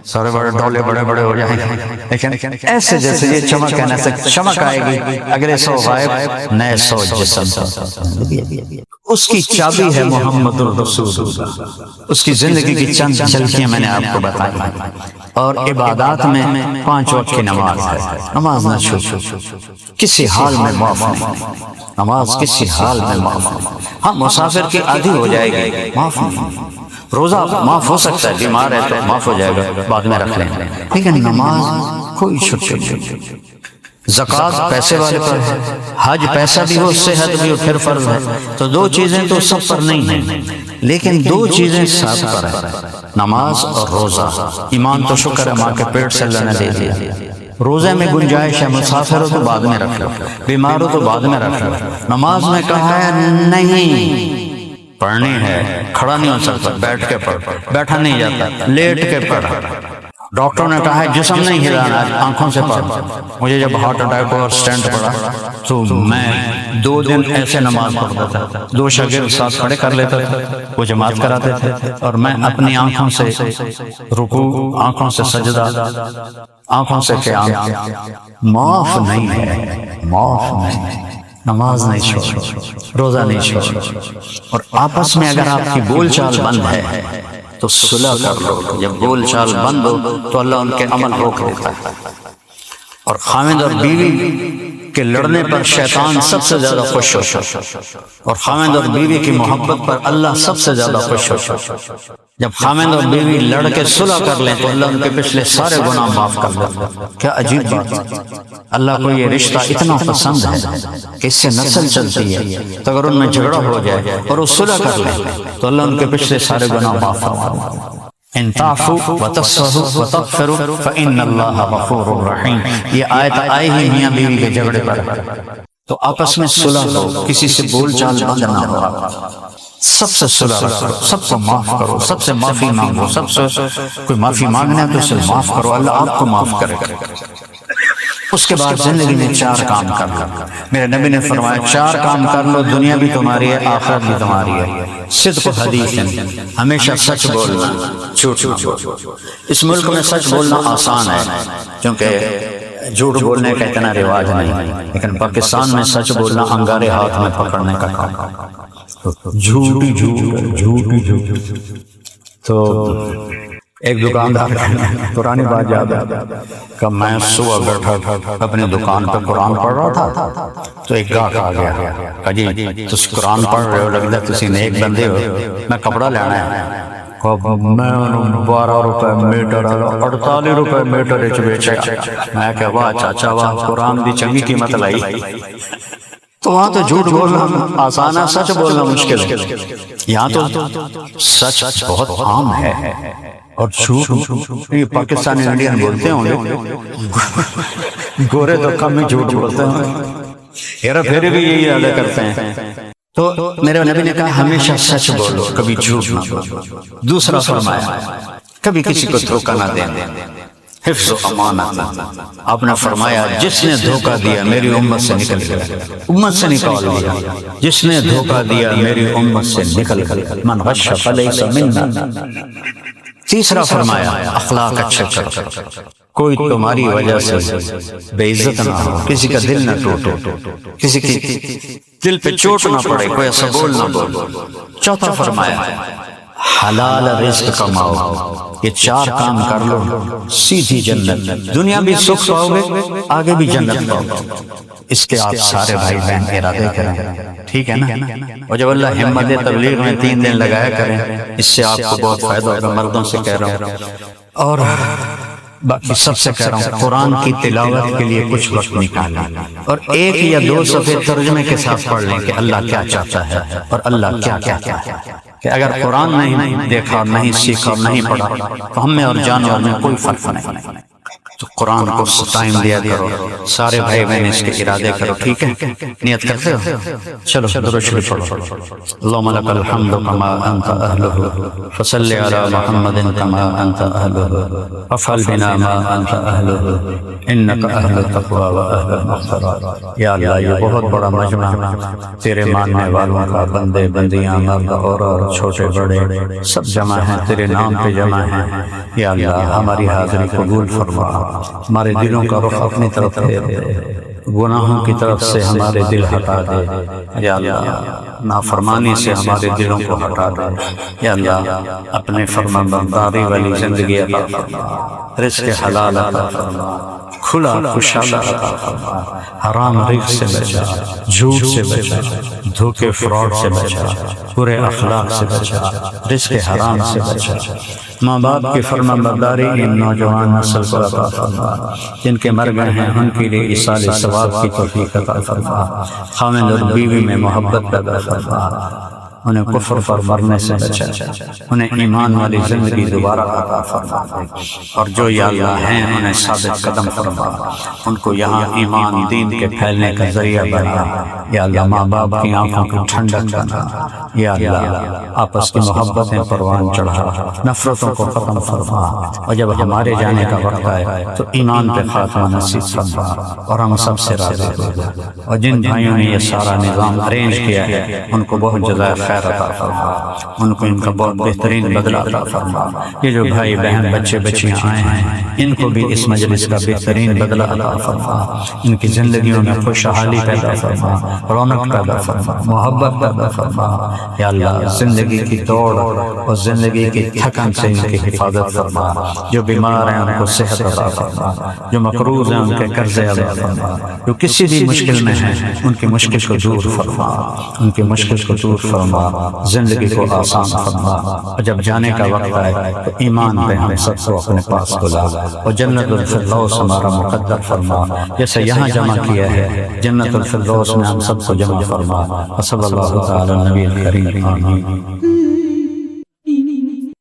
سارے بڑے ڈولے بڑے بڑے ہو جائیں گے۔ لیکن ایسے جیسے یہ چمک ہے، ایسے چمک آئے گی، اگلے 100 غائب، نئے 100 جسم۔ اس کی چابی ہے محمد الرسول اللہ، اس کی زندگی کی چند جھلکیاں میں نے آپ کو بتائی۔ اور عبادات میں 5 وقت کی نماز ہے، نماز نہ چھوڑو، کسی حال میں معاف نہیں، نماز کسی حال میں معاف نہیں۔ ہاں مسافر کی آدھی ہو جائے گی، معاف نہیں۔ روزہ معاف ہو سکتا ہے، بیمار ہے تو معاف ہو جائے گا، بعد میں رکھ لیں، لیکن نماز کوئی چھٹی نہیں۔ زکوٰۃ پیسے والے پر ہے، حج پیسہ بھی ہو، صحت بھی ہو، پھر فرض ہے۔ تو 2 چیزیں تو سب پر نہیں ہیں، لیکن 2 چیزیں سب پر ہیں، نماز اور روزہ۔ ایمان تو شکر ہے، ماں کے پیٹ سے اللہ نے دے دیا۔ روزے میں گنجائش ہے، مسافر ہو تو بعد میں رکھ لو، بیمار ہو تو بعد میں رکھ لو۔ نماز میں کہا ہے نہیں پڑھنی ہے، کھڑا نہیں ہو سکتا، بیٹھ کے پڑھ، بیٹھا نہیں جاتا، لیٹ کے پڑھ۔ ڈاکٹر نے کہا ہے جسم نہیں ہلانا، آنکھوں سے پڑھ۔ مجھے جب ہارٹ اٹیک ہوا اور سٹینٹ پڑا تو میں 2 دن ایسے نماز پڑھتا تھا، 2 شاگرد ساتھ کھڑے کر لیتا تھا، وہ جماعت کراتے تھے، اور میں اپنی آنکھوں سے رکوع، آنکھوں سے سجدہ، آنکھوں سے قیام۔ معاف نہیں ہے، معاف نہیں ہے، نماز نہیں چھوڑو، روزہ نہیں چھوڑو۔ اور آپس میں اگر آپ کی بول چال بند ہے تو صلح کر لو، جب بول چال بند ہو تو اللہ ان کے عمل روک دیتا ہے۔ اور خاوند اور بیوی کے لڑنے پر شیطان سب سے زیادہ خوش ہوتا ہے، اور خاوند اور بیوی کی محبت پر اللہ سب سے زیادہ خوش ہوتا ہے۔ جب خاوند اور بیوی لڑ کے صلح کر لیں تو اللہ ان کے پچھلے سارے گناہ معاف کر دیتا ہے۔ کیا عجیب بات ہے، اللہ کو یہ رشتہ اتنا پسند ہے کہ اس سے نسل چلتی ہے۔ تو اگر ان میں جھگڑا ہو جائے اور وہ صلح کر لیں تو اللہ ان کے پچھلے سارے گناہ معاف فرماتا ہے۔ ان تعفوا وتصفحوا وتغفروا فإن اللہ غفور رحیم۔ یہ آیت آئی ہی میاں بیوی کے جھگڑے پر، تو آپس میں صلح ہو، کسی سے بول چال بند نہ ہو، سب سے صلح رکھو، سب کو معاف کرو، سب سے معافی مانگو، سب سے کوئی معافی مانگنا ہے تو اسے معاف کرو، اللہ آپ کو معاف کرے گا۔ اس کے بعد زندگی میں 4 کام کر لو، میرے نبی نے فرمایا 4 کام کر لو، دنیا بھی تمہاری ہے، آخرت بھی تمہاری ہے۔ صدق و حدیث، ہمیشہ سچ بولنا، جھوٹ نہ بولنا۔ اس ملک میں سچ بولنا آسان ہے کیونکہ جھوٹ بولنے کا اتنا رواج نہیں، لیکن پاکستان میں سچ بولنا انگارے ہاتھ میں پکڑنے کا کام ہے، جھوٹ ہی جھوٹ، جھوٹ ہی جھوٹ۔ تو ایک دکاندار پرانی بات یاد ہے کہ میں صبح بیٹھا تھا اپنی دکان پہ قرآن پڑھ رہا تھا تو ایک گاہک آ گیا کہ جی تسی قرآن پڑھ رہے ہو، لگتا ہے تسی نیک بندے ہو، میں کپڑا لینا ہے۔ میں 12 روپے میٹر 48 روپے میٹر بیچا۔ میں کہ واہ چاچا واہ، قرآن دی چنگی قیمت لائی۔ تو وہاں تو جھوٹ بولنا آسان ہے، سچ بولنا مشکل ہے۔ یہاں تو سچ بہت عام ہے اور جھوٹ یہ پاکستانی انڈین بولتے ہوں گے، گورے تو کم ہی جھوٹ بولتے ہیں، ہیرا پھیرے بھی یہی ادا کرتے ہیں۔ تو میرے نبی نے کہا ہمیشہ سچ بولو، کبھی جھوٹ نہ بولو۔ دوسرا فرمایا کبھی کسی کو دھوکہ نہ دینا، حفظ و امانت۔ آپ نے فرمایا جس نے دھوکہ دیا میری امت سے نکل گیا، امت سے نکال دیا، جس نے دھوکہ دیا میری امت سے نکل گیا، من غش فلیس منا۔ تیسرا فرمایا اخلاق اچھے کرو، کوئی تمہاری وجہ سے بے عزت نہ ہو، کسی کا دل نہ ٹوٹے، کسی کی دل پہ چوٹ نہ پڑے، کوئی ایسا بول نہ بولو۔ چوتھا فرمایا حلال رزق کماؤ، یہ 4 کام کر لو، سیدھی جنت، دنیا بھی سکھ پاؤ گے، آگے بھی جنت پاؤ گے۔ اس کے آپ سارے بھائی بہن ارادے کریں، ٹھیک ہے نا؟ اور جب اللہ ہمت تبلیغ میں 3 دن لگایا کریں، اس سے آپ کو بہت فائدہ ہوگا۔ مردوں سے کہہ رہا ہوں اور باقی سب سے کہہ رہا ہوں، قرآن کی تلاوت کے لیے کچھ وقت نکالیں اور 1 یا 2 صفحے ترجمے کے ساتھ پڑھ لیں کہ اللہ کیا چاہتا ہے اور اللہ کیا کہتا ہے۔ کہ اگر قرآن نہیں دیکھا اور نہیں سیکھا اور نہیں پڑھا تو ہم میں اور جانور میں کوئی فرق نہیں۔ تو قرآن کو ٹائم دیا کرو، سارے بھائی بہن اس کے ارادے کرو، ٹھیک ہے؟ نیت کرتے ہو؟ چلو درود شریف پڑھو۔ اللہم لک الحمد کما انت اہلہ فصلی علی محمد کما انت اہلہ وافعل بنا ما انت اہلہ انک اہل التقوی و اہل المغفرۃ۔ یا اللہ یہ بہت بڑا مجمع تیرے ماننے والوں کا، بندے بندیاں، مرد عورت، چھوٹے بڑے سب جمع ہیں، تیرے نام پہ جمع ہیں۔ یا اللہ ہماری حاضری قبول فرما، ہمارے دلوں کا رخ اپنی طرف پھیر دے، گناہوں کی طرف سے ہمارے دل ہٹا دے۔ یا اللہ نافرمانی سے ہمارے دلوں کو ہٹا دے۔ یا اللہ اپنے فرما برداری والی زندگی عطا فرما، رزق حلال عطا فرما، کھلا خوشحال عطا فرما، حرام رزق سے بچا، جھوٹ سے بچا، دھوکے فراڈ سے بچا، برے اخلاق سے بچا، رزق حرام سے بچا۔ ماں باپ کی فرما برداری ان نوجوان نسل کو عطا فرما، جن کے مر گئے ہیں ان کے لیے ایصال ثواب کی توفیق عطا فرما، خاوند اور بیوی میں محبت پیدا فرما، انہیں کفر پر مرنے سے بچا، انہیں ایمان والی زندگی دوبارہ عطا فرما، اور جو یا اللہ ہیں انہیں ثابت قدم فرما، ان کو یہاں ایمان دین کے پھیلنے کا ذریعہ بنا۔ یا اللہ ماں باپ کی آنکھوں کو ٹھنڈک کرنا، یا اللہ آپس کی محبتیں پروان چڑھا، نفرتوں کو ختم فرما، اور جب ہمارے جانے کا وقت آئے تو ایمان پہ خاتمہ نصیب فرما، اور ہم سب سے راضی ہو جا۔ اور جن بھائیوں نے یہ سارا نظام ارینج کیا ہے ان کو بہت جزائے خیر عطا فرما، ان کو ان کا بہت بہترین بدلہ عطا فرما۔ یہ جو بھائی بہن بچے بچیاں آئے ہیں ان کو بھی اس مجلس کا بہترین بدلہ عطا فرما، ان کی زندگیوں میں خوشحالی پیدا فرما، رونق پیدا فرما، محبت پیدا فرما۔ یا اللہ زندگی کی دوڑ اور زندگی کی تھکن سے ان کی حفاظت فرما، جو بیمار ہیں ان کو صحت عطا فرما، جو مقروض ہیں ان کے قرضے ادا فرما، جو کسی بھی مشکل میں ہیں ان کی مشکل کو دور فرما، ان کی مشکل کو دور فرما، زندگی کو آسان فرما۔ اور جب جانے کا وقت آئے تو ایمان پہ ہم سب کو اپنے پاس بلا، اور جنت الفردوس ہمارا مقدر فرما، جیسے یہاں جمع کیا ہے جنت الفردوس میں ہم سب کو جمع فرما۔ صلی اللہ تعالی نبی الکریم آمین۔